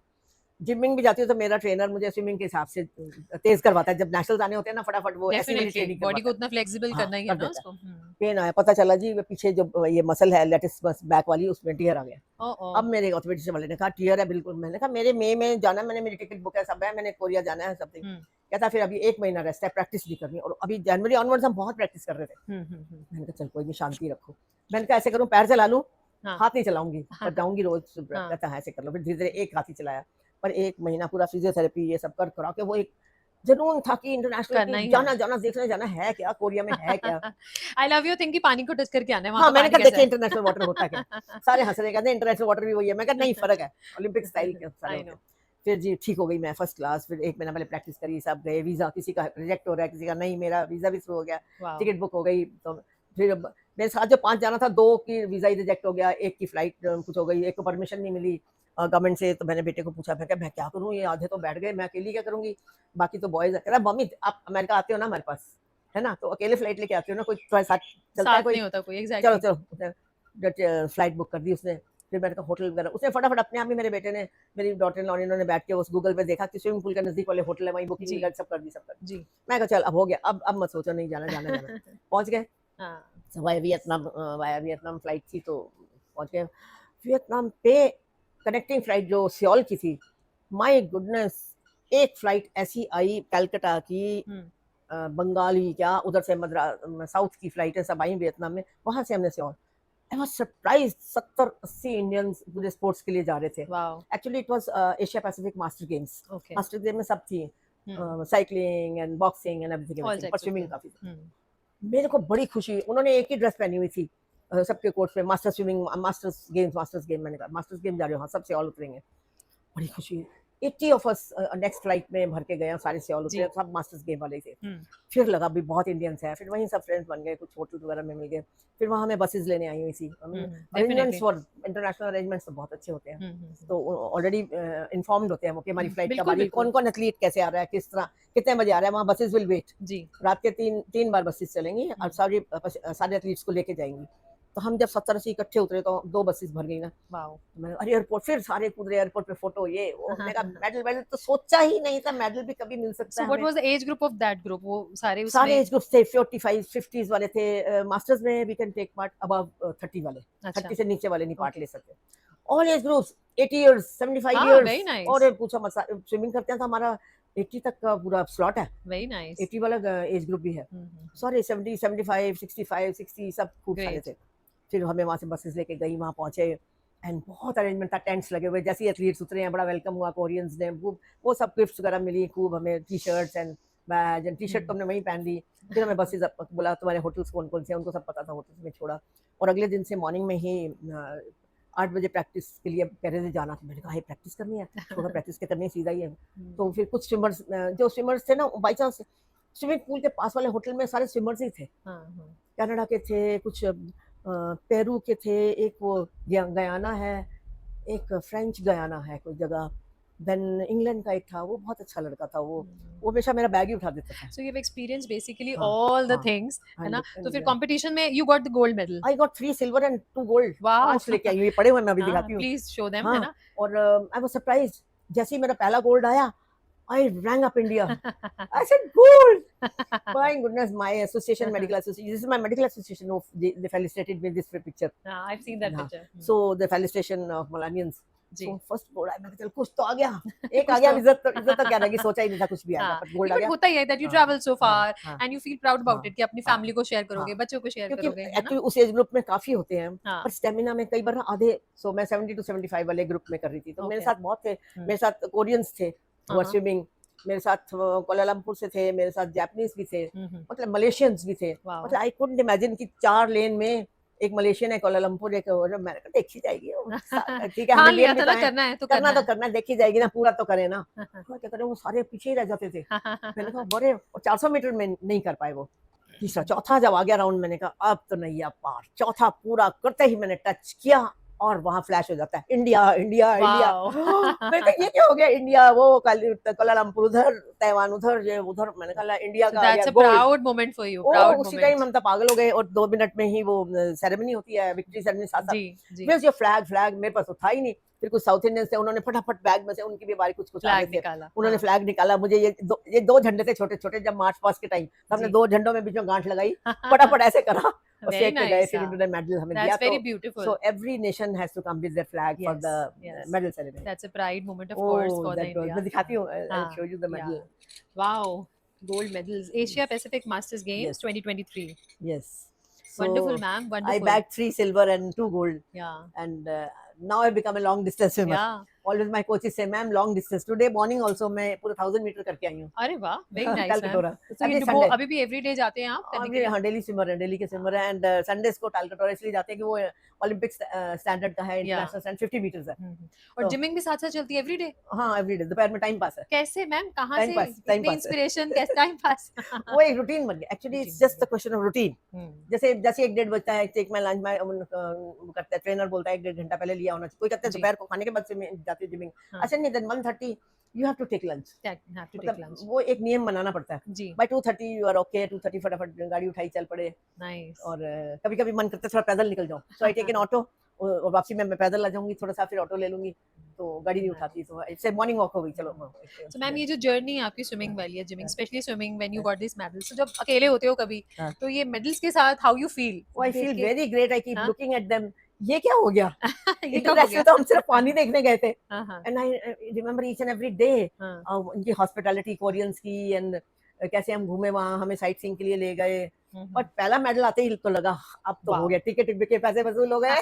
जिमिंग भी जाती हूँ तो मेरा ट्रेनर मुझे स्विमिंग के हिसाब से तेज करवाता है। जब नेशनल आने होते हैं ना, फटाफट वो ऐसी मेरी
डेफिनेटली
ट्रेनिंग
बॉडी को
करवाता
उतना फ्लेक्सिबल
है।
करना ही है
कर
ना
देता है।
उसको।
पेन आया, पता चला जी पीछे जो ये मसल है लेटिस बैक वाली, उसमें टियर आ गया।
ओ
अब मेरे ऑर्थोपेडिक्स वाले ने कहा टियर है बिल्कुल। मैंने कहा मेरे मई में जाना, मैंने मेरी टिकट बुक है, सब है, मैंने कोरिया जाना है, सब। कहता फिर अभी 1 महीना रेस्ट है, प्रैक्टिस नहीं करनी। और अभी जनवरी ऑनवर्ड्स हम बहुत प्रैक्टिस कर रहे थे। मैंने कहा चल कोई नहीं, शांति रखो। मैंने कहा ऐसे करूँ, पैर चला लूँ, हाथ नहीं चलाऊंगी, पर जाऊंगी रोज। कहता है ऐसे कर लो। फिर धीरे धीरे एक हाथ ही चलाया, पर 1 महीना पूरा फिजियोथेरेपी ये सब कर करा के वो एक जुनून था कि इंटरनेशनल जाना जाना देखने जाना है क्या, कोरिया में है क्या।
आई लव यू थिंक कि पानी को टच करके आना है वहां।
हाँ, मैंने कहा देखिए इंटरनेशनल वाटर होता है क्या। सारे हंस रहे, कहते इंटरनेशनल वाटर भी वही है। मैं कहा नहीं, फर्क है, ओलंपिक स्टाइल के सारे होते हैं। फिर जी ठीक हो गई मैं फर्स्ट क्लास। फिर 1 महीना पहले प्रैक्टिस करी, सब गए। वीजा किसी का रिजेक्ट हो रहा है, किसी का नहीं, मेरा वीजा भी शुरू हो गया, टिकट बुक हो गई। तो फिर मेरे साथ जो 5 जाना था, 2 की वीजा ही रिजेक्ट हो गया, 1 की फ्लाइट कुछ हो गई, 1 को परमिशन नहीं मिली गवर्नमेंट से। तो मैंने बेटे को पूछा, मैं क्या करूँ, ये आधे तो बैठ गए, मैं अकेली क्या करूंगी, बाकी तो बॉयज। कह रहा मम्मी आप अमेरिका आते हो ना हमारे पास, है ना, तो अकेले फ्लाइट लेके आते हो ना, कोई तुम्हारे साथ चलता है, कोई
नहीं होता कोई।
चलो चलो फ्लाइट बुक कर दी उसने। फिर मैंने कहा होटल वगैरह, उसने फटाफट अपने आप ही, मेरे बेटे ने, मेरी डॉटर इन इन्होंने बैठ के उस गूगल पे देखा कि स्विमिंग पूल के नजदीक वाले होटल है, वहीं बुकिंग वगैरह सब कर दी, सब कर दी। मैं कहा चल अब हो गया, अब मत सोचो, नहीं जाना जाना जाना। पहुंच गए वाया वियतनाम फ्लाइट थी, तो पहुंच गए वियतनाम पे। कनेक्टिंग फ्लाइट जो सियोल की थी, माय गुडनेस, एक फ्लाइट ऐसी आई कलकत्ता की, बंगाली क्या उधर से मद्रास साउथ की फ्लाइट है, सब आई वियतनाम में, वहां से हमने Seoul. I was surprised, 70-80 Indians पूरे स्पोर्ट्स के लिए जा रहे थे। Actually it was Asia Pacific master games. Master game में सब थी, cycling and boxing and everything, पर स्विमिंग काफी। मेरे को बड़ी खुशी, उन्होंने एक ही ड्रेस पहनी हुई थी सबके कोर्ट पे, मास्टर स्विमिंग, मास्टर्स गेम। मैंने कहा मास्टर्स गेम जा रहे हो, हाँ सब सियोल उतरेंगे। बड़ी खुशी। 80 ऑफ अस नेक्स्ट फ्लाइट में भर के गए, सारे सियोल उतरे, सब मास्टर्स गेम वाले थे। फिर लगा भी बहुत इंडियंस है, फिर वहीं सब फ्रेंड्स बन गए, कुछ होटल वगैरह में मिल गए। फिर वहाँ हमें बसेस लेने आई हुई थी। अरेंजमेंट्स फॉर इंटरनेशनल अरेंजमेंट्स तो बहुत अच्छे होते हैं, तो ऑलरेडी इन्फॉर्म्ड होते हैं वो कि हमारी फ्लाइट कब आ रही है, कौन कौन एथलीट कैसे आ रहा है, किस तरह कितने बजे आ रहा है। वहाँ बसेस विल वेट, रात के 3 बार बसेस चलेंगी और सारे एथलीट्स को लेके जाएंगी। तो हम जब 70-80 इकट्ठे उतरे तो 2 बसेस भर गई ना। मैंने अरे एयरपोर्ट, फिर सारे कूद रहे एयरपोर्ट पे, फोटो ये वो, मैंने कहा मेडल तो सोचा ही नहीं था मेडल भी कभी मिल सकता है।
What was the age group of that group? वो सारे
एज ग्रुप थे, 45 50s वाले थे। मास्टर्स में we can take part above 30 वाले, 30 से नीचे वाले नहीं पार्ट ले सकते। All age groups, 80 years, 75 years, और पूछा मत, स्विमिंग करते हैं तो हमारा 80 तक का पूरा स्लॉट है।
Very nice.
80 वाला एज ग्रुप भी है। सॉरी 70 75 65 60 सब खूब सारे थे। फिर हमें वहाँ से बसेस लेके गई, वहाँ पहुंचे एंड बहुत अरेंजमेंट था, टेंट्स लगे हुए, जैसे एथलीट्स उतरे हैं बड़ा वेलकम हुआ कोरियंस ने, वो सब गिफ्ट्स वगैरह मिली खूब हमें, T shirts and badge and T shirt तो हमने वहीं पहन ली। फिर हमें बसेस बोला तुम्हारे होटल्स कौन कौन से, उनको सब पता था, होटल्स में छोड़ा। और अगले दिन से मॉर्निंग में ही 8 बजे प्रैक्टिस के लिए कह रहे थे जाना, तो मैंने कहा प्रैक्टिस करनी है, छोड़ा प्रैक्टिस के करनी सीधा ही है। तो फिर कुछ स्विमर्स, जो स्विमर्स थे ना, बाई चांस स्विमिंग पूल के पास वाले होटल में सारे स्विमर्स ही थे। कनाडा के थे, कुछ पेरू के थे, एक वो गयाना है, एक फ्रेंच गयाना है कोई जगह, देन इंग्लैंड का एक था, वो बहुत अच्छा लड़का था, वो हमेशा मेरा बैग ही उठा देता था।
So you have experience basically all the things, है ना? तो फिर कंपटीशन में you got the gold medal.
I got 3 silver and 2 gold. 5 लेके आई हूं, ये पड़े हुए मैं अभी दिखाती हूं,
प्लीज शो देम, है ना?
और आई वाज सरप्राइज्ड, जैसे ही मेरा पहला गोल्ड आया, I rang up India. I said, gold! My goodness, my association, medical association, this is my medical association, they felicitated me this picture.
I've seen that picture.
So the felicitation of Malanians. So first gold आया, मैं चल कुछ तो आ गया, एक आ गया, इज्जत तो क्या रहेगी, सोचा ही नहीं था कुछ भी आएगा, पर गोल्ड आ गया।
होता ही है that you travel so far and you feel proud about it कि अपनी फैमिली को शेयर करोगे, बच्चों को शेयर करोगे, है ना?
क्योंकि उस एज ग्रुप में काफी होते हैं, पर स्टेमिना में कई बार आधे, सो मैं 70 to 75 वाले ग्रुप में कर रही थी, तो मेरे साथ बहुत थे, मेरे साथ कोरियंस थे स्विमिंग, मेरे साथ कोलालमपुर से थे, मेरे साथ जापानीज भी थे, मतलब मलेशियंस भी थे। मतलब आई कुडंट इमेजिन कि 4 लेन में एक मलेशियन है, कोलालमपुर एक, मैंने कहा देखी जाएगी, ठीक है, हमें लिया था ना, करना तो करना है, देखी जाएगी ना, पूरा तो करे ना। क्या करें, वो सारे पीछे ही रह जाते थे। मैंने कहा बड़े, और 400 मीटर में नहीं कर पाए वो। तीसरा चौथा जब आ गया राउंड, मैंने कहा अब तो नहीं है पार। चौथा पूरा करते ही मैंने टच किया और वहां फ्लैश हो जाता है इंडिया इंडिया इंडिया। मैंने कहा ये क्या हो गया, इंडिया, वो कोलालमपुर उधर, ताइवान उधर, उधर, मैंने कहा इंडिया का
That's a proud moment for you, proud moment।
उसी टाइम हम तो पागल हो गए, और 2 मिनट में ही वो सेरेमनी होती है, विक्ट्री सेरेमनी साथ साथ। फिर जो फ्लैग मेरे पास था ही नहीं, फिर कुछ साउथ इंडियंस थे, उन्होंने फटाफट बैग में से उनकी भी बारी कुछ निकाला, उन्होंने फ्लैग निकाला। मुझे ये 2 झंडे थे छोटे छोटे, जब मार्च पास्ट के टाइम, हमने 2 झंडों में बीच में गांठ लगाई, फटाफट ऐसे करा और फेंक के गए, फिर उन्होंने मेडल हमें दिया।
That's very beautiful.
So every nation has to come with their flag for the medal ceremony.
That's a pride moment, of course, for the India.
मैं दिखाती हूँ, I'll show you the medal.
Wow, gold medals, Asia Pacific Masters Games 2023.
Yes.
Wonderful, ma'am. Wonderful.
I bagged 3 silver and 2 gold.
Yeah.
And now I've become a long distance swimmer.
Yeah.
Always my coaches say, ma'am, long distance. Today morning also मैं पूरा 1000 metre करके आई हूँ।
अरे वाह, very nice, ma'am. So you go, अभी भी every day जाते हैं आप?
हाँ, डेली स्विमर है, डेली के स्विमर है, एंड संडेज को टालकटोरा इसलिए जाते हैं कि वो ओलंपिक स्टैंडर्ड का है, इंटरनेशनल स्टैंड 50 मीटर्स है।
और जिमिंग भी साथ साथ चलती है एवरी डे?
हाँ, एवरी डे, दोपहर में टाइम पास है।
कैसे मैम, कहाँ से इतनी इंस्पिरेशन, कैसे टाइम पास?
वो एक रूटीन बन गया, actually it's just the question of routine. जैसे 1-1:30 बजता है, एक मैं लंच में करता है, ट्रेनर बोलता है 1-1.5 घंटा पहले लिया होना चाहिए, कोई कहता है दोपहर को खाने के बाद से जाती है जिमिंग, अच्छा नहीं, then 1:30 you have to take lunch. मतलब वो एक नियम बनाना पड़ता है जी। by 2:30 you are okay, 2:30 फटाफट गाड़ी उठाई चल पड़े।
Nice.
और कभी-कभी मन करता है थोड़ा पैदल निकल जाऊं, so I take an auto, और वापसी में मैं पैदल आ जाऊंगी, थोड़ा सा फिर ऑटो ले लूंगी, तो गाड़ी नहीं उठाती, तो इट्स ए मॉर्निंग वॉक हो गई। चलो
तो मैम, ये जो जर्नी है आपकी स्विमिंग वाली है, gymming, specially swimming, when you got this medal, तो जब अकेले होते हो कभी, तो ये मेडल्स के साथ how you feel?
I feel very great, I keep looking at them, ये क्या हो गया? इंटरनेशनल तो हम सिर्फ पानी देखने गए थे, and I remember each and every day उनकी हॉस्पिटैलिटी कोरियंस की, एंड कैसे हम घूमे वहाँ, हमें साइट सीइंग के लिए ले गए, और पहला मेडल आते ही तो लगा अब तो हो गया, टिकट के पैसे वसूल हो गए।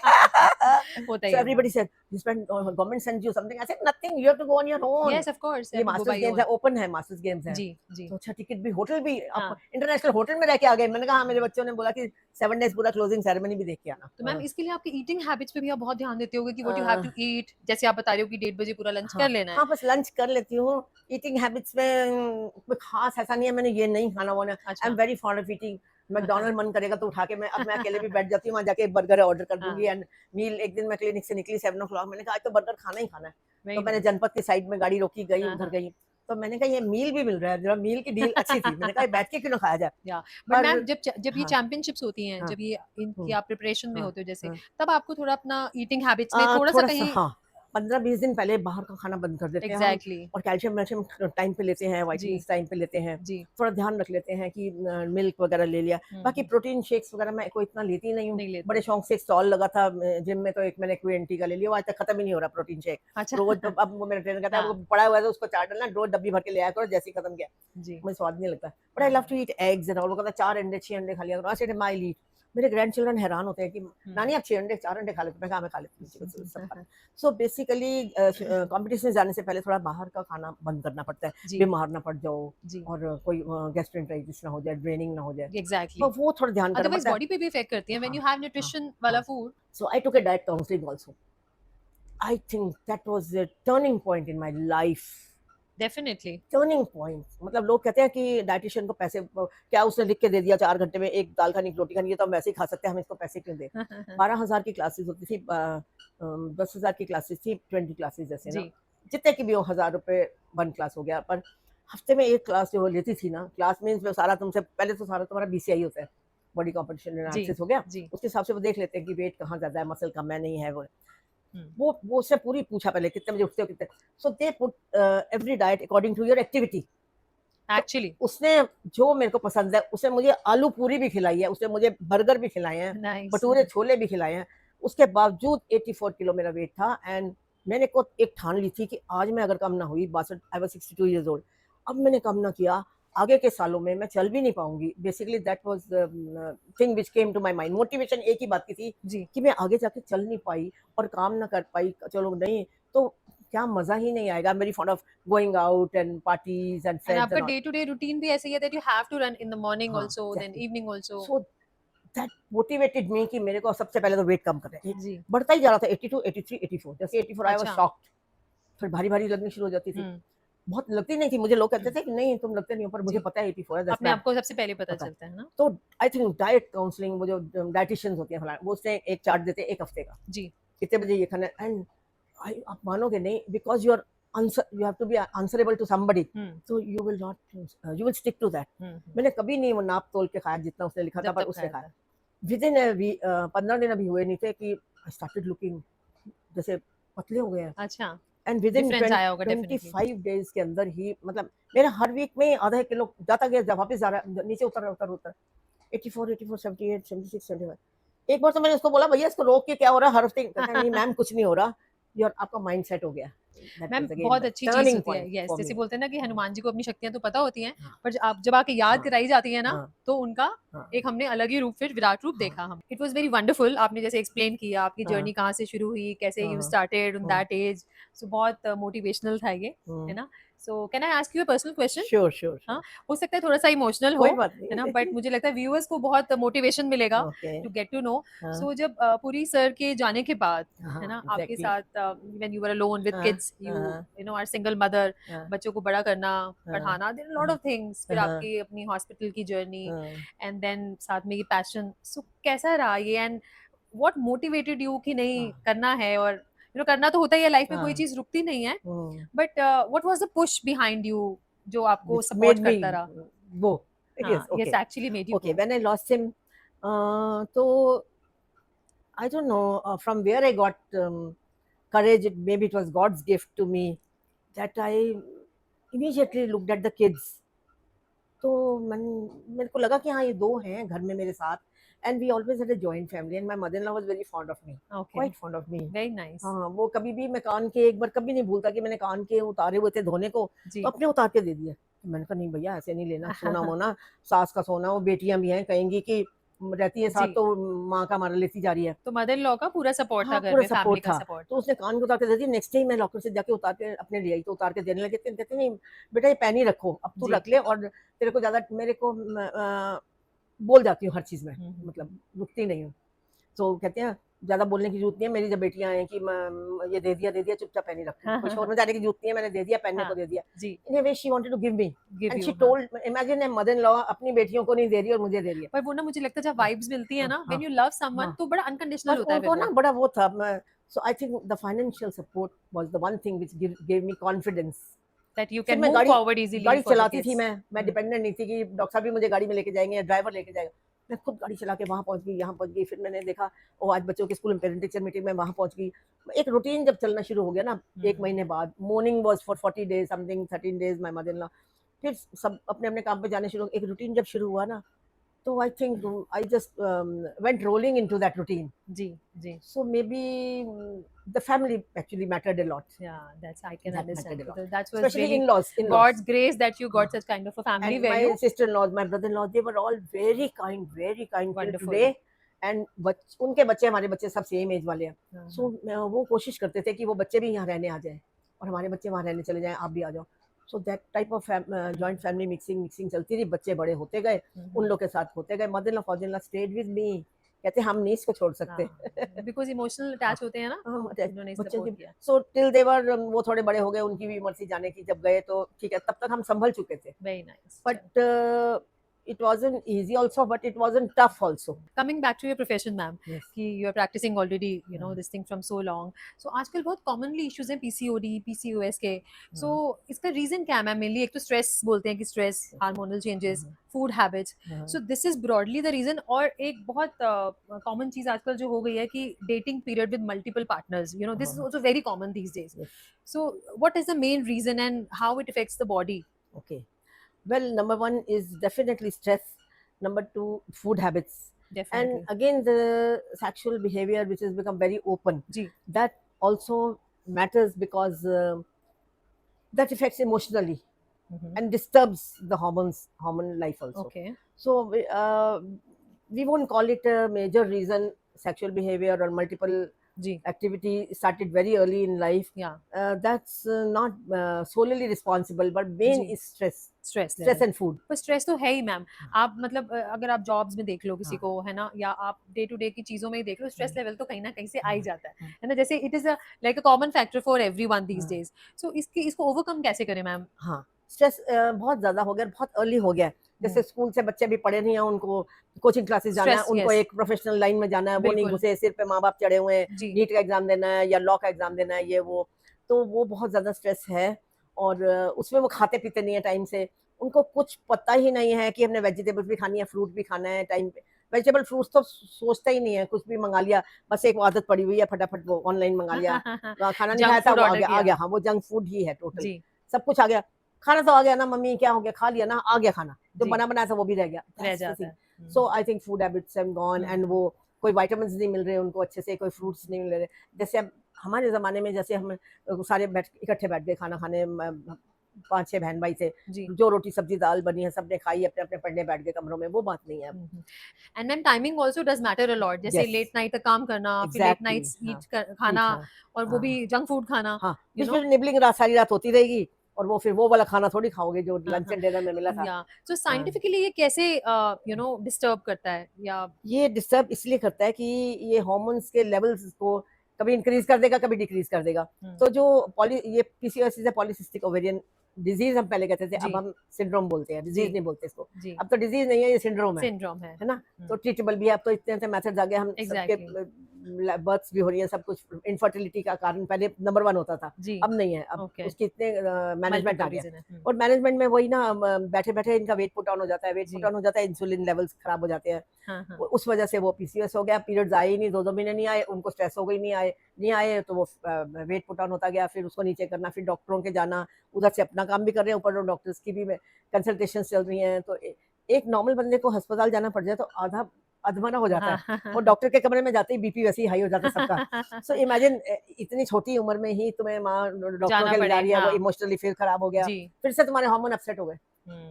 So everybody said, you spend, government sends you something. I said nothing, you have to go on your own.
Yes, of course.
ये मास्टर्स गेम्स है, ओपन है, मास्टर्स गेम्स है
जी जी।
तो अच्छा टिकट भी, होटल भी, इंटरनेशनल होटल में रह के आ गए। मैंने कहा मेरे बच्चों ने बोला कि 7 डेज पूरा क्लोजिंग सेरेमनी भी देख के आना।
तो मैम, इसके लिए आपकी ईटिंग हैबिट्स पे भी आप बहुत ध्यान देते होगे कि what you have to eat, जैसे आप बता रहे हो कि 1:30 बजे पूरा लंच कर लेना है।
हाँ, बस लंच कर लेती हूँ। ईटिंग हैबिट्स में कोई खास ऐसा नहीं है मैंने ये नहीं खाना वाना, I am very fond of eating. McDonald मन करेगा तो उठा के मैं, अब मैं अकेले भी बैठ जाती हूँ, वहाँ जाके बर्गर ऑर्डर कर दूंगी, एंड मील। एक दिन मैं क्लिनिक से निकली 7 o'clock, मैंने कहा आज तो बर्गर खाना ही खाना है, तो मैंने जनपद की साइड में गाड़ी रोकी, गई उधर गई, तो मैंने कहा ये मील भी मिल रहा है, जरा मील की डील अच्छी थी, मैंने कहा बैठ के क्यों ना खाया जाए।
बट मैम जब ये
हाँ,
चैंपियनशिप्स होती हैं,
हाँ,
जब ये इनकी आप प्रिपरेशन में
हाँ,
होते हो जैसे,
हाँ,
तब आपको थोड़ा अपना ईटिंग हैबिट्स में थोड़ा सा कहीं
हाँ, 15-20 दिन पहले बाहर का खाना बंद कर देते हैं हम,
एग्जैक्टली
और कैल्शियम वैल्शियम टाइम पे लेते हैं,
जी
विटामिन्स टाइम पे लेते हैं,
जी
थोड़ा ध्यान रख लेते हैं कि मिल्क वगैरह ले लिया। बाकी प्रोटीन शेक्स वगैरह मैं कोई इतना लेती नहीं हूँ।
नहीं लेते
बड़े शौक से एक स्टॉल लगा था जिम में, तो एक मैंने क्यूएनटी का ले लिया, वो आज तक खत्म ही नहीं हो रहा प्रोटीन शेक।
अच्छा
रोज तो अब वो मेरा ट्रेनर कहता है
हाँ
वो पड़ा हुआ है तो उसको चाट डालना, रोज डब्बी भर के ले आया करो, जैसे ही खत्म किया
जी
मुझे स्वाद नहीं लगता। But I love to eat eggs and all. वो कहता है 4 अंडे 6 अंडे खा लिया करो, आई सेड माय ईट। मेरे ग्रैंड चिल्ड्रन हैरान होते हैं कि नानी आप 6 अंडे 4 अंडे खा लेते, मैं कहा मैं खा लेती हूँ सब। सो बेसिकली कंपटीशन जाने से पहले थोड़ा बाहर का खाना बंद करना पड़ता है,
जी
बीमार ना पड़ जाओ
जी
और कोई गैस्ट्रेंटाइटिस ना हो जाए, ड्रेनिंग ना हो जाए,
एग्जैक्टली
तो वो थोड़ा ध्यान करना
अदरवाइज
पड़ता है।
बॉडी पे भी इफेक्ट करती है व्हेन
हाँ
यू हैव
हाँ
न्यूट्रिशन वाला
हाँ।
Food
so I took a diet counselling also. I think that was a turning point in my life.
Definitely
turning point मतलब लोग कहते हैं कि डाइटिशियन को पैसे क्या उसने लिख के दे दिया 4 घंटे में एक दाल खानी एक रोटी खानी, ये तो हम वैसे ही खा सकते हैं, हम इसको पैसे क्यों दें। 12,000 की क्लासेस होती थी, 10,000 की क्लासेस थी, 20 क्लासेस जैसे ना,
जी
जितने की भी हो 1,000 रुपए 1 क्लास हो गया। पर हफ्ते में एक क्लास जो लेती थी ना, क्लास मीन्स सारा तुमसे पहले तो सारा तुम्हारा बीसीआई होता है, बॉडी कॉम्पोजिशन
जी
एनालिसिस हो गया,
जी
उसके हिसाब से वो देख लेते हैं कि वेट कहाँ ज्यादा है, मसल कम है नहीं है।
हम्म,
वो उससे पूरी पूछा पहले कितने बजे उठते हो कितने। So they put every diet according to your activity. तो
एक्चुअली
उसने जो मेरे को पसंद है, उसने मुझे आलू पूरी भी खिलाई है, उसने मुझे बर्गर भी खिलाए हैं,
नाइस
भटूरे छोले भी खिलाए हैं। उसके बावजूद 84 किलो मेरा वेट था, एंड मैंने को एक ठान ली थी कि आज मैं अगर कम ना हुई, 62, आई वाज 62 इयर्स ओल्ड, अब मैंने कम ना किया, आगे के सालों में मैं चल भी नहीं पाऊंगी। Basically that was thing which came to my mind. Motivation एक ही बात की थी
जी
कि मैं आगे जाके चल नहीं पाई और काम ना कर पाई, चलो नहीं तो क्या मजा ही नहीं आएगा। मेरी fond of going out and parties and
and
friends
आपका
and all.
Day to day routine भी ऐसे ही है that you have to run in the morning
हाँ
also then
exactly.
Evening also
so that motivated me कि मेरे को सबसे पहले तो वेट कम करना है।
जी
बढ़ता ही जा रहा था, 82 83 84, जैसे 84 आई वाज
अच्छा
शॉक्ड। फिर भारी भारी लगनी शुरू हो जाती थी,
हम्म
बहुत लगती नहीं थी मुझे, लोग कहते थे कि नहीं तुम लगते नहीं हो, पर मुझे
जी
पता है 84 है, दैट्स
अपने
बैड,
आप को सबसे पहले पता
पता है।
चलता है ना
तो आई थिंक डाइट काउंसलिंग, वो जो डाइटिशियंस होते हैं फलाना, वो उसने एक चार्ट देते हैं एक हफ्ते का,
जी
कितने बजे ये खाना है, एंड आप मानोगे नहीं, because you are answer, you have to be answerable to somebody, so you will not you will stick to that। मैंने कभी नहीं वो नाप तोल के खाया जितना उसने लिखा था,
जब
पर
तक
उसने
खाया
खाया।
था
विद इन 15 दिन अभी हुए नहीं थे कि आई स्टार्टेड लुकिंग जैसे पतले हो गए हैं,
अच्छा
एंड विद इन
डिफरेंस आया होगा डेफिनेटली
25 डेज के अंदर ही, मतलब मेरा हर वीक में आधा किलो जाता गया, जब वापस जा रहा नीचे उतर रहा उतर उतर 84 84 78 76 75। एक बार तो मैंने उसको बोला भैया इसको रोक के क्या हो रहा है हर हफ्ते, कहता है नहीं मैम कुछ नहीं हो रहा, योर आपका माइंड सेट हो गया। दैट
मैम
वाज अगेन
बहुत
द
अच्छी चीज
टर्निंग
होती है
पॉइंट
यस
फॉर
जैसे
मी।
बोलते हैं ना कि हनुमान जी को अपनी शक्तियां तो पता होती हैं
हाँ
पर आप जब आके याद
हाँ
कराई जाती है ना
हाँ
तो उनका
हाँ
एक हमने अलग ही रूप फिर विराट रूप
हाँ
देखा हम इट वाज वेरी वंडरफुल आपने जैसे एक्सप्लेन किया आपकी
हाँ
जर्नी कहाँ से शुरू हुई कैसे यू
हाँ
स्टार्टेड ऑन
हाँ
दैट एज सो बहुत मोटिवेशनल था ये है ना so can I ask you a personal question
sure sure
हाँ
श्योर,
हो सकता है थोड़ा सा इमोशनल हो
कोई बात
है ना
नहीं।
बट मुझे लगता है व्यूअर्स को बहुत मोटिवेशन मिलेगा
okay
to get to know
हाँ
सो जब पुरी सर के जाने के बाद है
हाँ
ना आपके
एग्जैक्टली
साथ when you were alone with
हाँ
किड्स यू
हाँ
you know are single mother
हाँ
बच्चों को बड़ा करना
हाँ
पढ़ाना देयर लॉट
हाँ
ऑफ थिंग्स फिर
हाँ
आपकी अपनी हॉस्पिटल की जर्नी
हाँ
एंड देन साथ में ये पैशन सो कैसा रहा ये एंड व्हाट मोटिवेटेड यू कि नहीं
हाँ
करना है और यू नो करना तो होता ही है लाइफ में कोई
हाँ
चीज रुकती नहीं है
hmm,
but what was the push behind you जो आपको
which
सपोर्ट
made me
करता रहा
वो
हाँ
yes
yes
okay
actually made you
okay
go
when I lost him तो I don't know from where I got courage. Maybe it was God's gift to me that I immediately looked at the kids. तो मेरे को लगा कि हाँ ये दो हैं घर में मेरे साथ, and we always had a joint family, and my mother in law was very fond of me,
okay
quite fond of me.
Very nice
हाँ वो कभी भी मैं कान के एक बार कभी नहीं भूलता कि मैंने कान के उतारे हुए थे धोने को, तो
जी
अपने उतार के दे दिए। तो मैंने कहा नहीं भैया ऐसे नहीं लेना, सोना मोना सास का सोना, वो बेटियां भी हैं कहेंगी कि रहती है साथ
जी
तो माँ का हमारा लेती जा रही है।
तो मदर इन लॉ का पूरा सपोर्ट था
हाँ
घर
पूरा
में फैमिली
सपोर्ट
का
था।
सपोर्ट
तो उसने कान को उतार के दे दी, नेक्स्ट डे मैं लॉकर से जाके उतार के अपने ले आई, तो उतार के देने लगे, कहते नहीं बेटा ये पेन ही रखो, अब तू
जी
रख ले, और तेरे को ज्यादा मेरे को बोल जाती हूँ हर चीज में, मतलब रुकती नहीं हूँ। तो कहते हैं ज्यादा बोलने की जरूरत नहीं है, मेरी जब बेटियां हैं कि ये दे दिया चुपचाप पहनी रखो,
हाँ,
कोई
हाँ,
शोर में जाने की जरूरत नहीं है, मैंने दे दिया पहनने
हाँ
को दे दिया।
जी
in way she wanted to give me,
give
and
you
she
हाँ
told, imagine a mother in law अपनी बेटियों को नहीं दे रही और मुझे दे रही है।
पर वो ना मुझे लगता है जब वाइब्स मिलती है
हाँ
ना
हाँ
व्हेन यू लव समवन
हाँ,
तो बड़ा अनकंडीशनल
पर
होता है फिर
उनको ना
वो
बड़ा वो था। So I think the financial support was the one thing which give me confidence
that you can move forward easily.
गाड़ी चलाती थी मैं डिपेंडेंट नहीं थी कि डॉक्टर साहब भी मुझे गाड़ी में लेके जाएंगे या ड्राइवर लेके जाएगा, मैं खुद गाड़ी चला के वहाँ पहुँच गई, यहाँ पहुँच गई। फिर मैंने देखा वो आज बच्चों के स्कूल में पेरेंट टीचर मीटिंग में वहाँ पहुँच गई। एक रूटीन जब चलना शुरू हो गया ना 1 महीने बाद, morning was for 40 days something 13 days my mother in law, फिर सब अपने अपने काम पे जाने शुरू, एक रूटीन जब शुरू हुआ ना, तो I think I just went rolling into that routine.
Ji ji.
So maybe the family actually mattered a lot.
Yeah, that's I can understand.
That was especially really in-laws.
God's grace that you got such kind of a family
and
where
my sister-in-laws, my brother-in-laws, they were all very kind
Wonderful.
today. And उनके बच्चे हमारे बच्चे सब same as वाले हैं. So वो कोशिश करते थे कि वो बच्चे भी यहाँ रहने आ जाएं और हमारे बच्चे वहाँ रहने चले जाएं, आप भी आ जाओ. So that type of joint family mixing चलती थी. बच्चे बड़े होते गए, उन लोग के साथ होते गए. Mother in law father in law stayed with me. कहते हम नहीं इसको छोड़ सकते.
Because emotional attach होते हैं ना, उन्होंने सपोर्ट किया.
So till they were वो थोड़े बड़े हो गए, उनकी भी मर्जी जाने की, जब गए तो ठीक है, तब तक हम संभल चुके थे.
Very nice.
But it wasn't easy also, but it wasn't tough also.
Coming back to your profession, ma'am,
Yes.
कि you are practicing already, you know, this thing from so long. So आजकल बहुत commonly issues हैं PCOD, PCOS के. So इसका reason क्या है ma'am? Mainly एक तो stress बोलते हैं कि stress, hormonal changes, food habits. So this is broadly the reason. और एक बहुत common चीज आजकल जो हो गई है कि dating period with multiple partners. You know, this is also very common these days.
Yes.
So what is the main reason and how it affects the body?
Okay. Well, number one is definitely stress. Number two, food habits.
Definitely.
And again, the sexual behavior, which has become very open.
Ji.
That also matters because that affects emotionally and disturbs the hormone life also.
Okay.
So we won't call it a major reason, sexual behavior or multiple activity started very early in life.
Yeah.
That's not solely responsible, but main is stress and food.
पर stress तो है ही ma'am. आप मतलब अगर आप jobs में देख लो किसी को, है ना, या आप डे टू डे की चीजों में ही देख लो, स्ट्रेस लेवल तो कहीं ना कहीं से आ ही जाता है ना. जैसे it is like a common factor for everyone these days. So इसको ओवरकम कैसे करें मैम?
हाँ, स्ट्रेस बहुत ज्यादा हो गया, बहुत अर्ली हो गया. जैसे स्कूल से बच्चे भी पढ़े नहीं है, उनको कोचिंग क्लासेस जाना है, उनको एक प्रोफेशनल लाइन में जाना है, वो नहीं घुसे, सिर पे माँ बाप चढ़े हुए हैं, नीट का एग्जाम देना है या लॉ का एग्जाम देना है, ये वो, तो वो बहुत ज्यादा स्ट्रेस है. और उसमें वो खाते पीते नहीं है टाइम से, उनको कुछ पता ही नहीं है कि हमने वेजिटेबल्स भी खानी है, फ्रूट भी खाना है टाइम पे. वेजिटेबल फ्रूट्स तो सोचता ही नहीं है, कुछ भी मंगा लिया, बस एक आदत पड़ी हुई है, फटाफट वो ऑनलाइन मंगा लिया, खाना नहीं खाया था, वो आ गया. हाँ, वो जंक फूड ही है टोटल. सब कुछ आ गया, खाना तो आ गया ना, मम्मी क्या हो गया, खा लिया ना, आ गया खाना, जो बना बनाया था वो भी रह गया. So I think food habits have gone. And वो कोई विटामिन्स नहीं मिल रहे उनको अच्छे से, कोई फ्रूट्स नहीं मिल रहे. जैसे अब हमारे ज़माने में जैसे हम सारे इकट्ठे बैठ गए खाना खाने, 5-6 बहन भाई थे, जो रोटी सब्जी दाल बनी है सबने खाई, अपने अपने पढ़ने बैठ गए कमरों में, वो बात नहीं है.
And ma'am timing also does matter a lot. जैसे लेट नाइट तक काम करना, फिर लेट नाइट्स ईट खाना, और वो भी जंक फूड खाना.
हाँ, निबलिंग सारी रात होती रहेगी, और वो फिर वो वाला खाना थोड़ी खाओगे जो लंच एंड डिनर में मिला था.
So साइंटिफिकली ये कैसे डिस्टर्ब करता है? या ये
डिस्टर्ब इसलिए करता है कि ये हार्मोन्स के लेवल्स को कभी इंक्रीज कर देगा, कभी डिक्रीज कर देगा. तो जो ये PCOS is polycystic ovarian disease हम पहले कहते थे, अब हम सिंड्रोम बोलते हैं, डिजीज नहीं बोलते इसको. अब तो डिजीज नहीं है, ये सिंड्रोम है ना. तो ट्रीटेबल भी है, अब तो इतने मेथड्स आ गए, हम सबके बर्थ्स भी हो रही है, सब कुछ. इनफर्टिलिटी का कारण पहले नंबर 1 होता था, अब नहीं है. अब उसके इतने मैनेजमेंट आ गया. और मैनेजमेंट में वही ना, बैठे बैठे इनका वेट पुट ऑन हो जाता है, इंसुलिन लेवल्स खराब हो जाते हैं. उस वजह से वो PCOS हो गया. पीरियड्स आए ही नहीं, 2 महीने नहीं आए, उनको स्ट्रेस हो गई, नहीं आए तो वो वेट पुट ऑन होता गया. फिर उसको नीचे करना, फिर डॉक्टरों के जाना, उधर से अपना काम भी कर रहे हैं, ऊपर डॉक्टर्स की भी कंसल्टेशन चल रही हैं. तो एक नॉर्मल बंदे को अस्पताल जाना पड़ जाए तो आधा अधमरा हो जाता है, और डॉक्टर के कमरे में जाते ही बीपी वैसे ही हाई हो जाता है सबका. सो इमेजिन इतनी छोटी उम्र में ही तुम्हें माँ डॉक्टर के लिए जा रही है, वो इमोशनली फिर खराब हो गया, फिर से तुम्हारे हार्मोन अपसेट हो गए.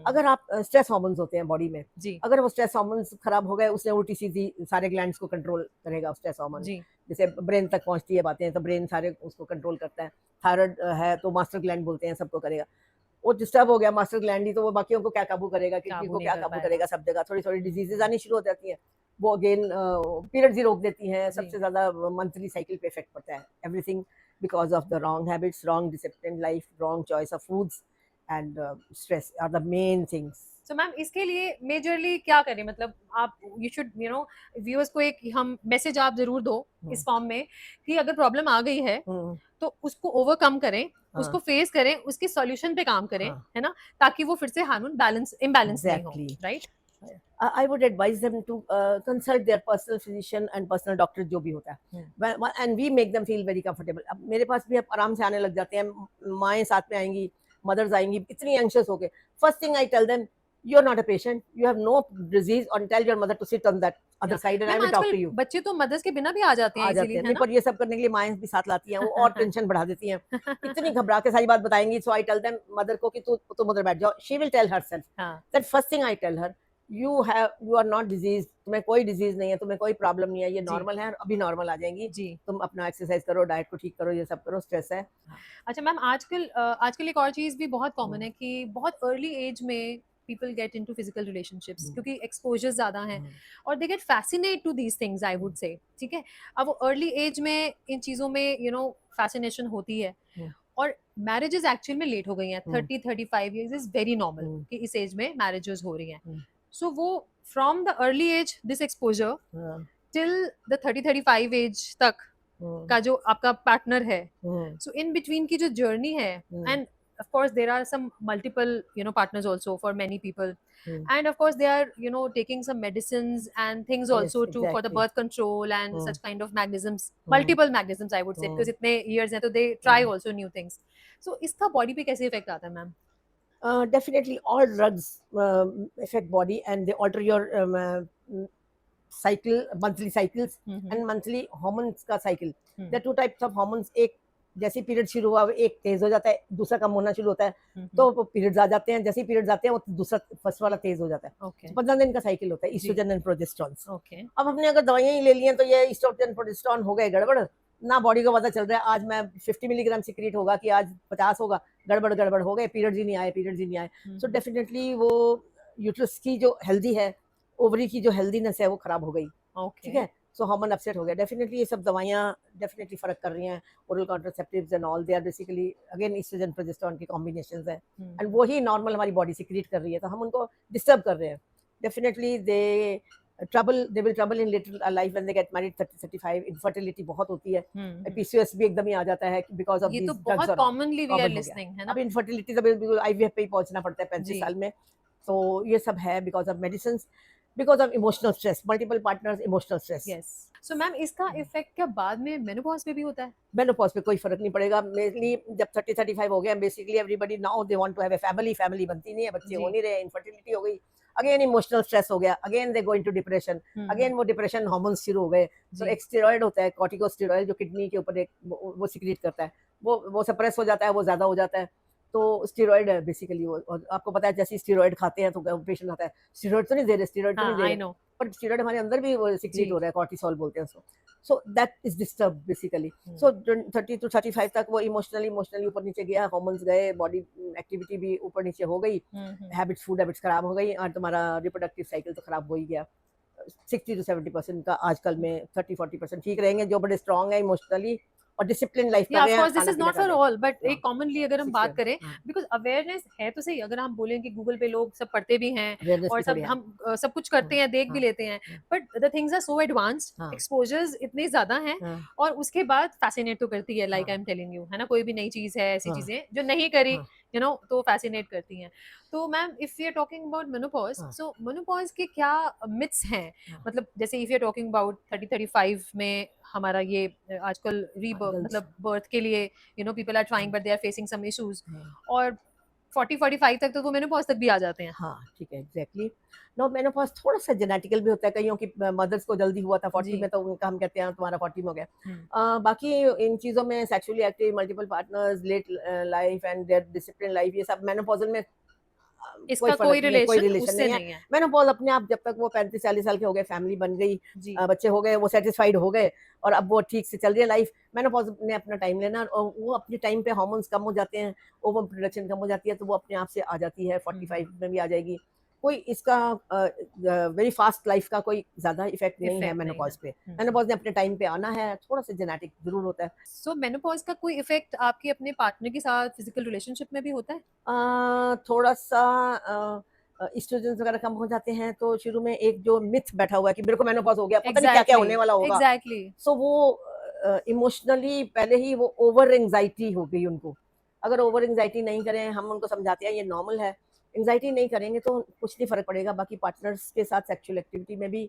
अगर आप स्ट्रेस हार्मोन्स होते हैं बॉडी में, अगर वो स्ट्रेस हार्मोन्स खराब हो गए, उसने उल्टी सीधी सारे ग्लैंड्स को कंट्रोल करेगा स्ट्रेस हार्मोन. जैसे ब्रेन तक पहुंचती है बातें, तो ब्रेन सारे उसको कंट्रोल करता है. थायराइड है तो मास्टर ग्लैंड बोलते हैं, सबको करेगा. वो डिस्टर्ब हो गया मास्टर ग्लैंड ही, तो वो बाकियों को क्या काबू करेगा, किडनी को क्या काबू करेगा. सब जगह थोड़ी थोड़ी डिजीजेज आनी शुरू हो जाती है. वो अगेन पीरियड्स ही रोक देती हैं. सबसे ज्यादा मंथली साइकिल पे इफेक्ट पड़ता है. Everything because of the wrong habits, wrong discipline life, wrong choice of foods and stress are the main things.
So ma'am इसके लिए मेजरली क्या करें? मतलब आप यू शुड व्यूअर्स को एक हम मैसेज आप जरूर दो इस फॉर्म में कि अगर प्रॉब्लम आ गई है तो उसको ओवरकम करें उसको फेस करें, उसके सॉल्यूशन पे काम करें, है ना, ताकि वो फिर से हार्मोन बैलेंस इम्बैलेंस नहीं हो, right?
I would advise them to consult their personal physician and personal doctor जो भी होता है, and we make them feel very comfortable. अब मेरे पास भी अब आराम से आने लग जाते हैं, माएँ साथ में आएंगी, मदर्स आएंगी इतनी एंशियस होके, first thing I tell them, you are not a patient, you have no disease, and tell your mother to sit on that other side and I will talk to you.
बच्चे तो mother's के बिना भी आ जाते हैं easily, है ना?
पर ये सब करने के लिए माएँ भी साथ लाती हैं, वो और टेंशन बढ़ा देती हैं, इतनी घबरा के सारी बात बताएंगी. So I tell them, mother को कि तुम उधर बैठ जाओ. She will tell herself. That first thing I tell her, you are not diseased, तुम्हें कोई डिजीज नहीं है, तुम्हें कोई प्रॉब्लम नहीं है, ये नॉर्मल है, अभी नॉर्मल आ जाएंगी जी. तुम अपना एक्सरसाइज करो, डाइट को ठीक करो, ये सब करो, स्ट्रेस है.
अच्छा मैम, आजकल एक और चीज भी बहुत कॉमन है कि बहुत अर्ली एज में people get into physical relationships क्योंकि exposure ज़्यादा हैं और they get fascinated to these things, I would say, ठीक है. अब वो early age में इन चीज़ों में fascination होती है और marriages actually में late हो गई हैं. 30-35 years is very normal कि इस age में marriages हो रही हैं. So वो from the early age this exposure till the 30-35 age तक का जो आपका partner है, so in between की जो journey है, and of course there are some multiple partners also for many people, and of course they are taking some medicines and things also for the birth control and such kind of mechanisms, multiple mechanisms I would say, because itne years hain to they try also new things. So iska body pe kaise effect aata hai ma'am?
Definitely all drugs affect body and they alter your cycle, monthly cycles and monthly hormones का cycle. There are two types of hormones. एक जैसे period शुरू हुआ एक तेज हो जाता है, दूसरा कम होना शुरू होता है, तो पीरियड्स आ जाते हैं. जैसे ही पीरियड्स आते हैं वो दूसरा फर्स्ट वाला तेज हो जाता है. 15 दिन का साइकिल होता है, ईस्ट्रोजन एंड प्रोजेस्टेरोन. अब हमने अगर दवाइयां ही ले ली हैं तो ये ईस्ट्रोजन प्रोजेस्टेरोन हो गए गड़बड़, ना बॉडी को पता चल रहा है आज मैं 50 मिलीग्राम सिक्रीट होगा कि आज 50 होगा, गड़बड़ हो गए, पीरियड्स ही नहीं आए. सो डेफिनेटली वो यूट्रस की जो हेल्दी है, ओवरी की जो हेल्दीनेस है वो खराब हो गई. ठीक है. सो हार्मोन अपसेट हो गया. डेफिनेटली ये सब दवाइयाँ डेफिनेटली फर्क कर रही हैं. Oral contraceptives and all, they are basically again oestrogen progesterone के कॉम्बिनेशंस हैं एंड वो ही नॉर्मल हमारी बॉडी सिक्रीट कर रही है, तो हम उनको डिस्टर्ब कर रहे हैं. Definitely they will trouble in later life when they get married. 30-35 infertility बहुत होती है. पीसीओएस भी एकदम ही आ जाता है बिकॉज ऑफ
दिस ड्रग्स. ये तो बहुत कॉमनली वी आर लिसनिंग, है ना.
अब इनफर्टिलिटी तो बिल्कुल आईवीएफ पे ही पहुंचना पड़ता है 35 साल में. तो ये सब है because of medicines, because of emotional stress, multiple partners, emotional stress.
Yes. So ma'am इसका इफेक्ट क्या बाद में मेनोपॉज पे भी होता है?
मेनोपॉज पे कोई फर्क नहीं पड़ेगा. मेनली जब 30-35 हो गया, basically everybody now they want to have a family बनती नहीं है, बच्चे हो नहीं रहे, इनफर्टिलिटी हो गई, अगेन इमोशनल स्ट्रेस हो गया, again they go into depression, again वो डिप्रेशन हार्मोन्स शुरू हो गए. तो एक स्टेरॉइड होता है, कॉर्टिकोस्टेरॉइड, जो किडनी के ऊपर वो सिक्रीट करता है, वो सप्रेस हो जाता है, वो ज्यादा हो जाता है. तो स्टेरॉइड है बेसिकली वो. और आपको पता है जैसे स्टेरॉइड खाते हैं तो पेशेंट आता है स्टेरॉइड तो नहीं दे रहे, पर स्टेरॉइड हमारे अंदर भी वो सिक्रीट हो रहा है, कॉर्टिसोल बोलते हैं उसको. So that is disturb basically. So 30-35 तक वो इमोशनली ऊपर नीचे गया, हार्मोन्स गए, बॉडी एक्टिविटी भी ऊपर नीचे हो गई, फूड हैबिट्स खराब हो गई और तुम्हारा रिप्रोडक्टिव साइकिल तो खराब हो ही गया. 60-70% का आजकल में 30-40% ठीक रहेंगे जो बड़े स्ट्रॉन्ग है इमोशनली और डिसिप्लिन लाइफ कर रहे हैं.
Of course this is not for all, but एक कॉमनली अगर हम बात करें, बिकॉज़ अवेयरनेस है तो सही. अगर हम बोलें कि गूगल पे लोग सब पढ़ते भी हैं और सब हम सब कुछ करते हैं, देख भी लेते हैं, but the things are so advanced, exposures इतने ज्यादा हैं और उसके बाद फैसिनेट तो करती है, like I am telling you, है ना. कोई भी नई चीज है, ऐसी चीजें जो नहीं करी तो फैसिनेट करती हैं. तो ma'am if we are talking about menopause, so menopause के क्या मिथ्स हैं? मतलब जैसे if you are talking about 30-35 में हमारा ये आजकल रीबर्थ, मतलब बर्थ के लिए people are trying but they are facing some issues, और 40-45 तक तो वो मेनोपॉज तक भी आ जाते हैं.
हाँ ठीक है, एग्जैक्टली. नो, मेनोपॉज थोड़ा सा जेनेटिकल भी होता है, कईयों की मदर्स को जल्दी हुआ था 40 में, तो उनका हम कहते हैं तुम्हारा 40 में हो गया. बाकी इन चीज़ों में sexually active, multiple partners, late life and their discipline life, ये सब मेनोपॉजल में
इसका कोई रिलेशन नहीं है.
मेनोपॉज अपने आप जब तक वो 35-40 साल के हो गए, फैमिली बन गई, बच्चे हो गए, वो सेटिस्फाइड हो गए और अब वो ठीक से चल रही है लाइफ. मेनोपॉज ने अपना टाइम लेना और वो अपने टाइम पे हार्मोन्स कम हो जाते हैं, ओवम प्रोडक्शन कम हो जाती है, तो वो अपने आप से आ जाती है. 45 में भी आ जाएगी. कोई इसका वेरी फास्ट लाइफ का कोई ज्यादा इफेक्ट नहीं है मेनोपॉज पे. मेनोपॉज ने अपने टाइम पे आना है, थोड़ा सा जेनेटिक जरूर होता है.
सो मेनोपॉज का कोई इफेक्ट आपके अपने पार्टनर के साथ फिजिकल रिलेशनशिप में भी होता है?
थोड़ा सा एस्ट्रोजन वगैरह कम हो जाते हैं, तो शुरू में एक जो मिथ बैठा हुआ है कि मेरे को मेनोपॉज हो गया, पता नहीं क्या क्या होने वाला होगा.
एग्जैक्टली.
सो वो इमोशनली पहले ही वो ओवर एंजाइटी हो गई उनको, अगर ओवर एंजाइटी नहीं करें, हम उनको समझाते हैं ये नॉर्मल है, एंजाइटी नहीं करेंगे तो कुछ नहीं फर्क पड़ेगा। बाकी पार्टनर्स के साथ सेक्सुअल एक्टिविटी में भी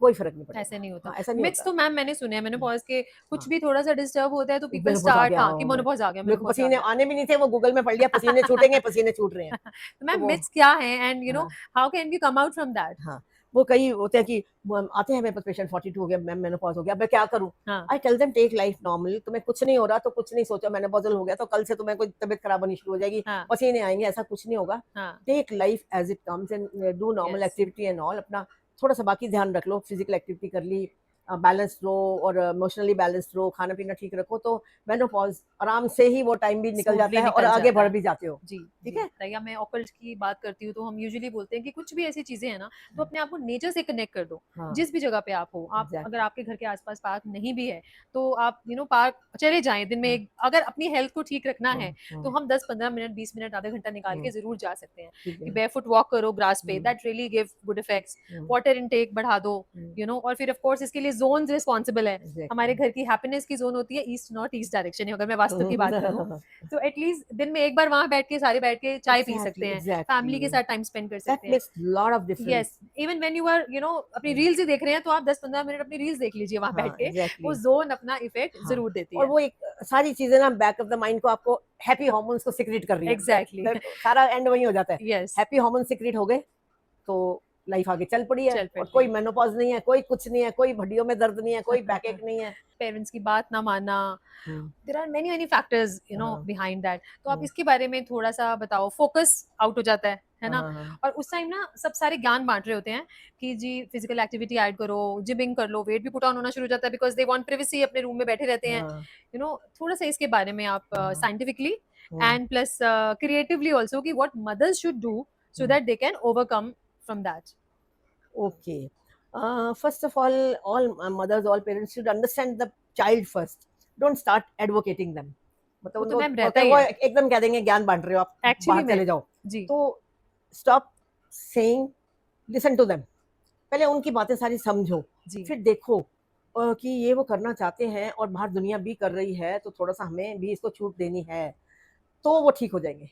कोई फर्क नहीं पड़ेगा।
ऐसे नहीं होता।
हाँ, ऐसा नहीं
मिथ्स
होता।
तो मैम मैंने सुने हैं मेनोपॉज़ के, कुछ
हाँ।
भी थोड़ा सा डिस्टर्ब होता है तो पीपल
मेनोपॉज़ आ
स्टार्ट,
गया,
हाँ, कि मेनोपॉज़ आ गया,
मेरे को
मेनोपॉज़ आ
पसीने
गया।
आने भी नहीं थे, वो गूगल में पढ़ लिया पसीने छूटेंगे, पसीने छूट रहे हैं।
तो
तो
मैम
वो
मिथ्स क्या है एंड यू नो
हाँ,
how can we come out from that?
हाँ, वो कई होते हैं कि वो आते हैं मेरे पास पेशेंट 42 हो गया मैम, मेनोपॉज़ हो गया, अब मैं क्या करूँ?
हाँ,
I tell them take life normal, तुम्हें कुछ नहीं हो रहा तो कुछ नहीं सोचो मेनोपॉज़ल हो गया तो कल से तुम्हें कोई तबीयत खराब होनी शुरू हो जाएगी,
हाँ,
पसीने आएँगे, ऐसा कुछ नहीं होगा।
हाँ,
take life as it comes and do normal
yes,
activity and all. अपना थोड़ा-सा बाकी ध्यान रख लो, फिज़िकल एक्टिविटी कर ली, बैलेंस लो और इमोशनली बैलेंस लो, खाना-पीना ठीक रखो तो मेनोपॉज़ आराम से ही वो टाइम भी निकल
स्मूथली
जाता है और
निकल
आगे
जाता
बढ़
है।
भी जाते हो।
जी,
ठीक
जी।
है?
या मैं ऑकल्ट की बात करती हूँ तो हम यूजुअली बोलते हैं कि कुछ भी ऐसी चीज़ें हैं ना, तो अपने आप को नेचर से कनेक्ट कर दो।
हाँ,
जिस भी जगह पे आप हो, आप अगर
एग्ज़ैक्टली।
आपके घर के आस-पास पार्क नहीं भी है, तो आप यू नो पार्क चले जाएँ दिन में
हाँ,
एक, अगर अपनी हेल्थ को ठीक रखना है,
हाँ,
तो
हाँ,
हम 10-15 मिनट, 20 मिनट, आधा घंटा निकाल
हुँ,
के ज़रूर जा सकते हैं।
ठीक
कि
है।
बेयरफुट वॉक करो ग्रास पे,
hmm,
that really give good effects.
Hmm,
water intake बढ़ा दो,
हुँ,
यू नो, और फिर ऑफ कोर्स इसके लिए ज़ोन्स रिस्पॉन्सिबल है।
एग्ज़ैक्टली।
हमारे घर की हैप्पीनेस की ज़ोन होती है ईस्ट नॉर्थ ईस्ट डायरेक्शन में, अगर मैं वास्तु की बात करूँ। तो एटलीस्ट दिन में एक बार वहाँ बैठ के सारे बैठ के चाय पी सकते
एग्ज़ैक्टली,
हैं, फैमिली के
एग्ज़ैक्टली।
साथ टाइम स्पेंड कर
दैट
सकते हैं।
Makes lot of difference.
Yes, even when you are you know अपनी
हुँ,
रील्स ही देख रहे हैं, तो आप 10-15 मिनट अपनी रील्स देख लीजिए वहाँ बैठ
हाँ,
के, वो
एग्ज़ैक्टली।
ज़ोन अपना इफेक्ट
हाँ,
ज़रूर देती
और
है।
वो एक सारी चीज़ें ना बैक ऑफ द माइंड को आपको हैप्पी हार्मोन्स को सीक्रेट कर रही है।
एग्ज़ैक्टली।
दैट सारा एंड वहीं हो जाता है।
यस,
हैप्पी हार्मोन सीक्रेट हो गए तो लाइफ आगे चल पड़ी है
चल
और
पड़ती
कोई
है।
मेनोपॉज़ नहीं है, कोई कुछ नहीं है, कोई हड्डियों में दर्द नहीं है, कोई बैकएक नहीं है।
पेरेंट्स की बात ना मानना,
hmm,
there are many many factors you know
हाँ,
बिहाइंड दैट। तो आप
हुँ,
इसके बारे में थोड़ा-सा बताओ, फोकस आउट हो जाता है
हाँ,
ना?
हाँ, हाँ,
और उस टाइम ना सब सारे ज्ञान बाँट रहे होते हैं कि जी फिजिकल एक्टिविटी ऐड करो, जिमिंग कर लो, वेट भी पुट ऑन होना शुरू हो जाता है बिकॉज़ दे वांट प्राइवेसी, अपने रूम में बैठे रहते हैं।
हाँ,
यू नो थोड़ा-सा इसके बारे में आप
हाँ,
scientifically
hmm,
and plus creatively also कि what mothers should do so
hmm.
That they can overcome from that?
Okay. First of all mothers, all parents should understand the child first. Don't start advocating them. मतलब
वो तो
उनको
ma'am रहता
होता है
ही
वो
है,
एकदम कह देंगे ज्ञान बांट रहे हो आप,
एक्चुअली
बाहर
में।
चले जाओ।
जी,
तो stop saying, listen to them. पहले उनकी बातें सारी समझो,
जी।
फिर देखो कि ये वो करना चाहते हैं और बाहर दुनिया भी कर रही है तो थोड़ा सा हमें भी इसको छूट देनी है, तो वो ठीक हो जाएंगे।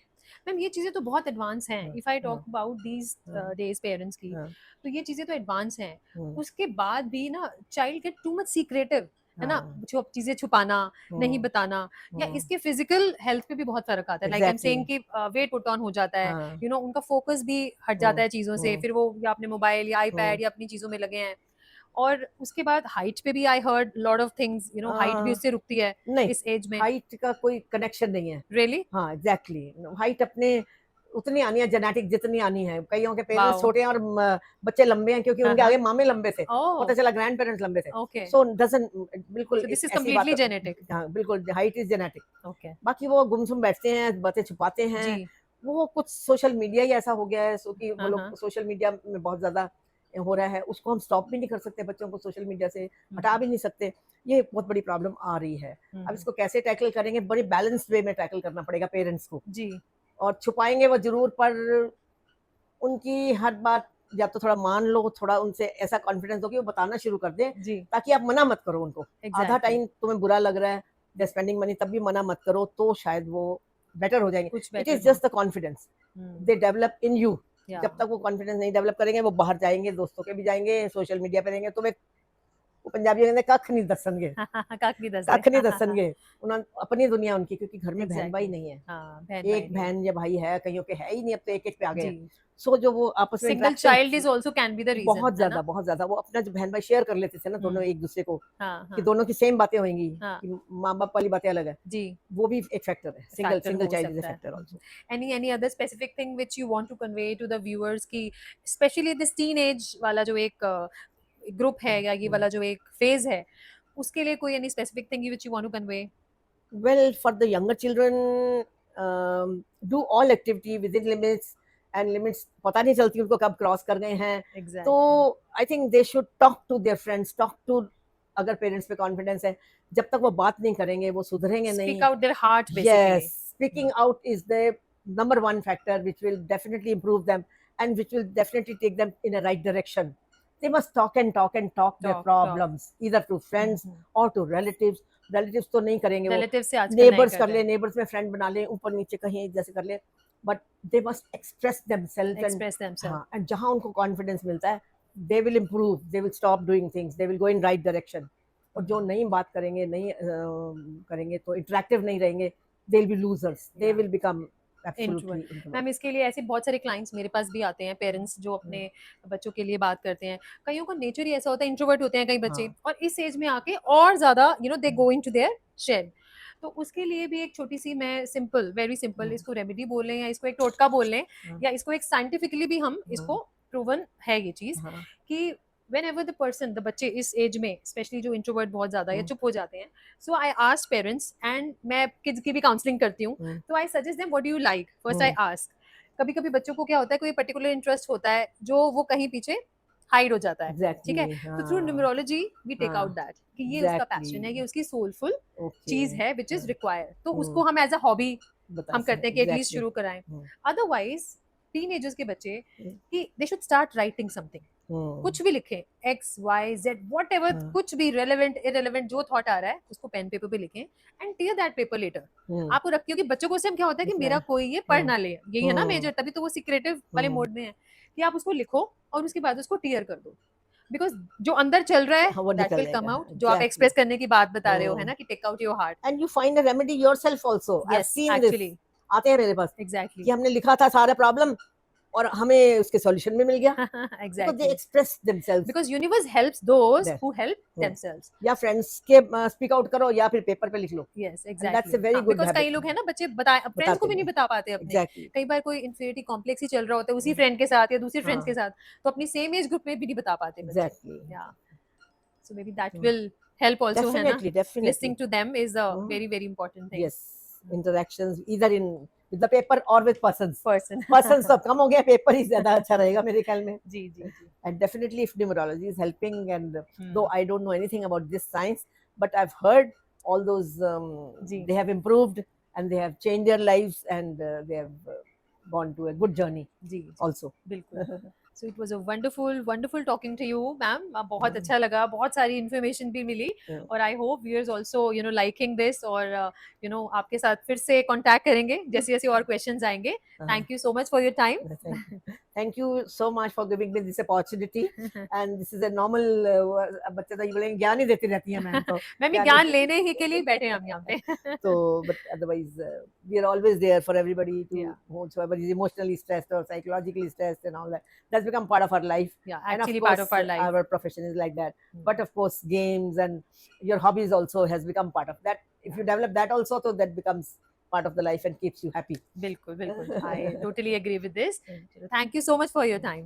मैम ये चीज़ें तो बहुत एडवांस हैं।
हाँ,
इफ आई टॉक
हाँ,
अबाउट दीज़
हाँ,
डेज़ पेरेंट्स की,
हाँ,
तो ये चीज़ें तो एडवांस हैं।
हम्म,
उसके बाद भी ना child gate too much secretive, है ना?
हाँ,
जो चीज़ें छुपाना, नहीं
हम्म,
बताना, या
हम्म,
इसके फिज़िकल हेल्थ पे भी बहुत फ़र्क आता है। Like I am
exactly.
Saying कि वेट पुट ऑन हो जाता है,
हाँ,
यू नो उनका फ़ोकस भी हट जाता
हम्म,
है चीज़ों से,
हम्म,
फिर वो या अपने मोबाइल या
हम्म,
आईपैड या अपनी चीज़ों में लगे हैं। और उसके बाद हाइट पे भी I heard lot of things, you know height भी
आ,
उससे रुकती है
नहीं,
इस एज में।
हाइट का कोई कनेक्शन नहीं है।
रियली?
हाँ, एग्ज़ैक्टली। हाइट अपने उतनी आनी है जेनेटिक जितनी आनी है। कइयों के पेरेंट्स
वॉव!
छोटे हैं और बच्चे लंबे हैं क्योंकि
हाँ,
उनके
हाँ।
आगे मामे लंबे थे। पता
ओह!
चला ग्रैंड पेरेंट्स लंबे थे।
ओके।
सो डज़न्ट बिल्कुल
सो दिस इज़
ऐसी बात
कंप्लीटली जेनेटिक।
हाँ, बिल्कुल हाइट इज़ जेनेटिक।
ओके।
बाकी वो गुमसुम बैठते हैं, बातें छुपाते हैं।
जी।
वो कुछ सोशल मीडिया ही ऐसा हो गया है सो कि वो
हाँ,
लोग
हाँ।
सोशल मीडिया में बहुत ज़्यादा हो रहा है। उसको हम स्टॉप भी नहीं कर सकते, बच्चों को सोशल मीडिया से
हुँ,
हटा
हुँ।
भी नहीं सकते। ये बहुत बड़ी प्रॉब्लम आ रही है।
हुँ,
अब
हुँ।
इसको कैसे टैकल करेंगे? बड़ी बैलेंस्ड वे में टैकल करना पड़ेगा पेरेंट्स को।
जी,
और छुपाएँगे वो ज़रूर, पर उनकी हर बात या तो थोड़ा मान लो, थोड़ा उनसे ऐसा कॉन्फिडेंस दो कि वो बताना शुरू कर दें,
जी,
ताकि आप मना मत करो उनको। आधा
एग्ज़ैक्टली।
टाइम तुम्हें बुरा लग रहा है, दे आर स्पेंडिंग मनी, तब भी मना मत करो, तो शायद वो बेटर हो जाएँगे।
कुछ
इट
बेटर
इज़
हो।
Just the confidence
hmm,
they develop in you.
या
जब तक वो कॉन्फिडेंस नहीं डेवलप करेंगे, वो बाहर जाएँगे, दोस्तों के भी जाएँगे, सोशल मीडिया पे रहेंगे, तुम्हें वो पंजाबी कहते हैं कख नहीं दसणगे।
काक नहीं दसदे।
कख नहीं दसणगे। उन्होंने अपनी दुनिया उनकी, क्योंकि घर में बहन-भाई
एग्ज़ैक्टली।
नहीं है।
हाँ, बहन-भाई
एक
नहीं है।
बहन या भाई है, कईयों के है ही नहीं, अब तो एक-एक पे आ गए
जी,
हैं। सो जो वो आपस में
single
interaction
child is also can be the reason,
बहुत
है
ज़्यादा,
ना?
बहुत ज़्यादा वो अपना जो बहन-भाई शेयर कर लेते थे ना दोनों
हुँ,
एक-दूसरे को,
हाँ,
कि
हाँ,
दोनों की सेम बातें होंगी,
हाँ,
कि माँ-बाप वाली बातें अलग है।
जी,
वो भी एक फैक्टर है। सिंगल
फैक्टर
सिंगल
हो
चाइल्ड इज़ अ
सकता है।
Factor
hmm, hmm.
Also.
Any other specific thing which you want to convey to the viewers कि स्पेशली दिस टीनेज वाला जो एक ग्रुप है
हुँ,
या ये
हुँ।
वाला जो एक फेज़ है, उसके लिए कोई any specific thing which you want to convey?
Well, for the younger children, do all activity within limits, and limits पता नहीं चलती उनको कब क्रॉस कर गए हैं। तो
exactly.
I think they should talk to their friends, talk to, अगर पेरेंट्स पे कॉन्फिडेंस है, जब तक वो बात नहीं करेंगे, वो सुधरेंगे
स्पीक
नहीं।
आउट देयर हार्ट
Yes,
बेसिकली।
speaking out is the number one factor which will definitely improve them and which will definitely take them in a right direction. They must talk and talk and talk their
talk, talk.
problems, either to
hmm,
friends
hmm.
or to relatives. Relatives तो नहीं करेंगे, वो
relative से आजकल नहीं
neighbours कर
करते
ले,
हैं।
नेबर्स में फ्रेंड बना ले, ऊपर नीचे कहीं जैसे कर ले, but they must express themselves and
express themself.
हाँ, एंड जहाँ उनको कॉन्फिडेंस मिलता है, they will improve, they will stop doing things, they will go in right direction. और जो नहीं बात करेंगे, नहीं करेंगे, तो इंटरेक्टिव नहीं रहेंगे, they will be losers, they will become absolutely introvert.
Ma'am इसके लिए ऐसे बहुत सारे क्लाइंट्स मेरे पास भी आते हैं, पेरेंट्स जो अपने बच्चों के लिए बात करते हैं। कईयों का नेचर ही ऐसा होता है, इंट्रोवर्ट होते हैं कई बच्चे,
हाँ।
और इस एज में आके और ज्यादा दे गो इनटू देयर शेल। तो उसके लिए भी एक छोटी सी, मैं सिंपल, वेरी सिंपल, इसको रेमेडी बोल लें या इसको एक टोटका बोल लें, या इसको एक साइंटिफिकली भी हम इसको प्रूवन है ये चीज, कि whenever the person, the बच्चे इस एज में स्पेशली जो इंट्रोवर्ट बहुत ज्यादा या चुप हो जाते हैं, सो आई आस्क पेरेंट्स, एंड मैं किड्स की भी काउंसलिंग करती हूँ, तो I suggest them what do you like, first I ask. कभी कभी बच्चों को क्या होता है, कोई पर्टिकुलर इंटरेस्ट होता है जो वो कहीं पीछे हाइड हो जाता है, ठीक है, तो through numerology we take out that कि ये उसका पैशन है, ये उसकी सोलफुल चीज है विच इज रिक्वायर्ड, तो उसको हम एज अ हॉबी हम करते हैं कि एटलीस्ट शुरू कराएं। अदरवाइज टीनेजर्स के बच्चे कि they should start writing something, कुछ भी लिखें, X Y Z whatever, कुछ भी रेलेवेंट इरेलेवेंट जो थॉट आ रहा है उसको पेन पेपर पे लिखें and tear that paper later. आपको रख, क्योंकि बच्चों को उससे क्या होता है कि मेरा कोई ये पढ़ ना ले, यही है ना मेजर, तभी तो वो सीक्रेटिव वाले मोड में है कि आप उसको लिखो और उसके बाद उसको टीयर कर दो, बिकॉज जो अंदर चल रहा है दैट विल कम आउट, जो आप एक्सप्रेस करने की बात बता रहे हो, है ना, कि take out your heart
and you find a remedy yourself also. I have seen this,
actually
आते हैं मेरे पास
एग्जैक्टली
कि हमने लिखा था सारा प्रॉब्लम और हमें उसके सॉल्यूशन भी मिल गया, because they
exactly,
express themselves,
because universe helps those
There.
Who help themselves.
या फ्रेंड्स के स्पीक आउट करो या फिर पेपर पे लिख लो,
yes
and that's a
exactly,
very good
because कई
habit.
लोग हैं ना बच्चे बता फ्रेंड्स को भी नहीं बता पाते अपने,
Exactly.
कई बार कोई इन्फीरियरिटी कॉम्प्लेक्स ही चल रहा होता है उसी फ्रेंड के साथ या दूसरे फ्रेंड्स के
हाँ,
साथ, तो अपनी सेम एज ग्रुप में भी नहीं बता पाते बच्चे।
exactly.
या so maybe that will help also, है ना,
Definitely, definitely.
Listening to them is a very very important thing.
Yes, interactions either in with the paper or with persons.
Person
Persons सब कम हो गया, paper ही ज्यादा अच्छा रहेगा मेरे ख्याल में.
जी जी जी,
And definitely, if numerology is helping, and though I don't know anything about this science, but I've heard all those, they have improved and they have changed their lives, and they have gone to a good journey
जी
also.
बिल्कुल। So it was a wonderful wonderful talking to you ma'am, बहुत अच्छा लगा, बहुत सारी information भी मिली, और I hope viewers also liking this, और आपके साथ फिर से कांटेक्ट करेंगे जैसे जैसे और क्वेश्चंस आएंगे। Thank you so much for your time.
Thank you so much for giving me this opportunity. And this is a normal बच्चे तो ये बोलेंगे ज्ञान ही देती रहती है मैम, तो
मैम ये ज्ञान लेने ही के लिए बैठे हैं हम यहाँ पे।
so but otherwise we are always there for everybody, to whoever is emotionally stressed or psychologically stressed and all that. That's become part of our life.
Yeah,
and
actually
of course,
part of our life.
Our profession is like that. But of course, games and your hobbies also has become part of that. If you develop that also, so that becomes part of the life and keeps you happy.
बिल्कुल बिल्कुल, I totally agree with this. Thank you so much for your time.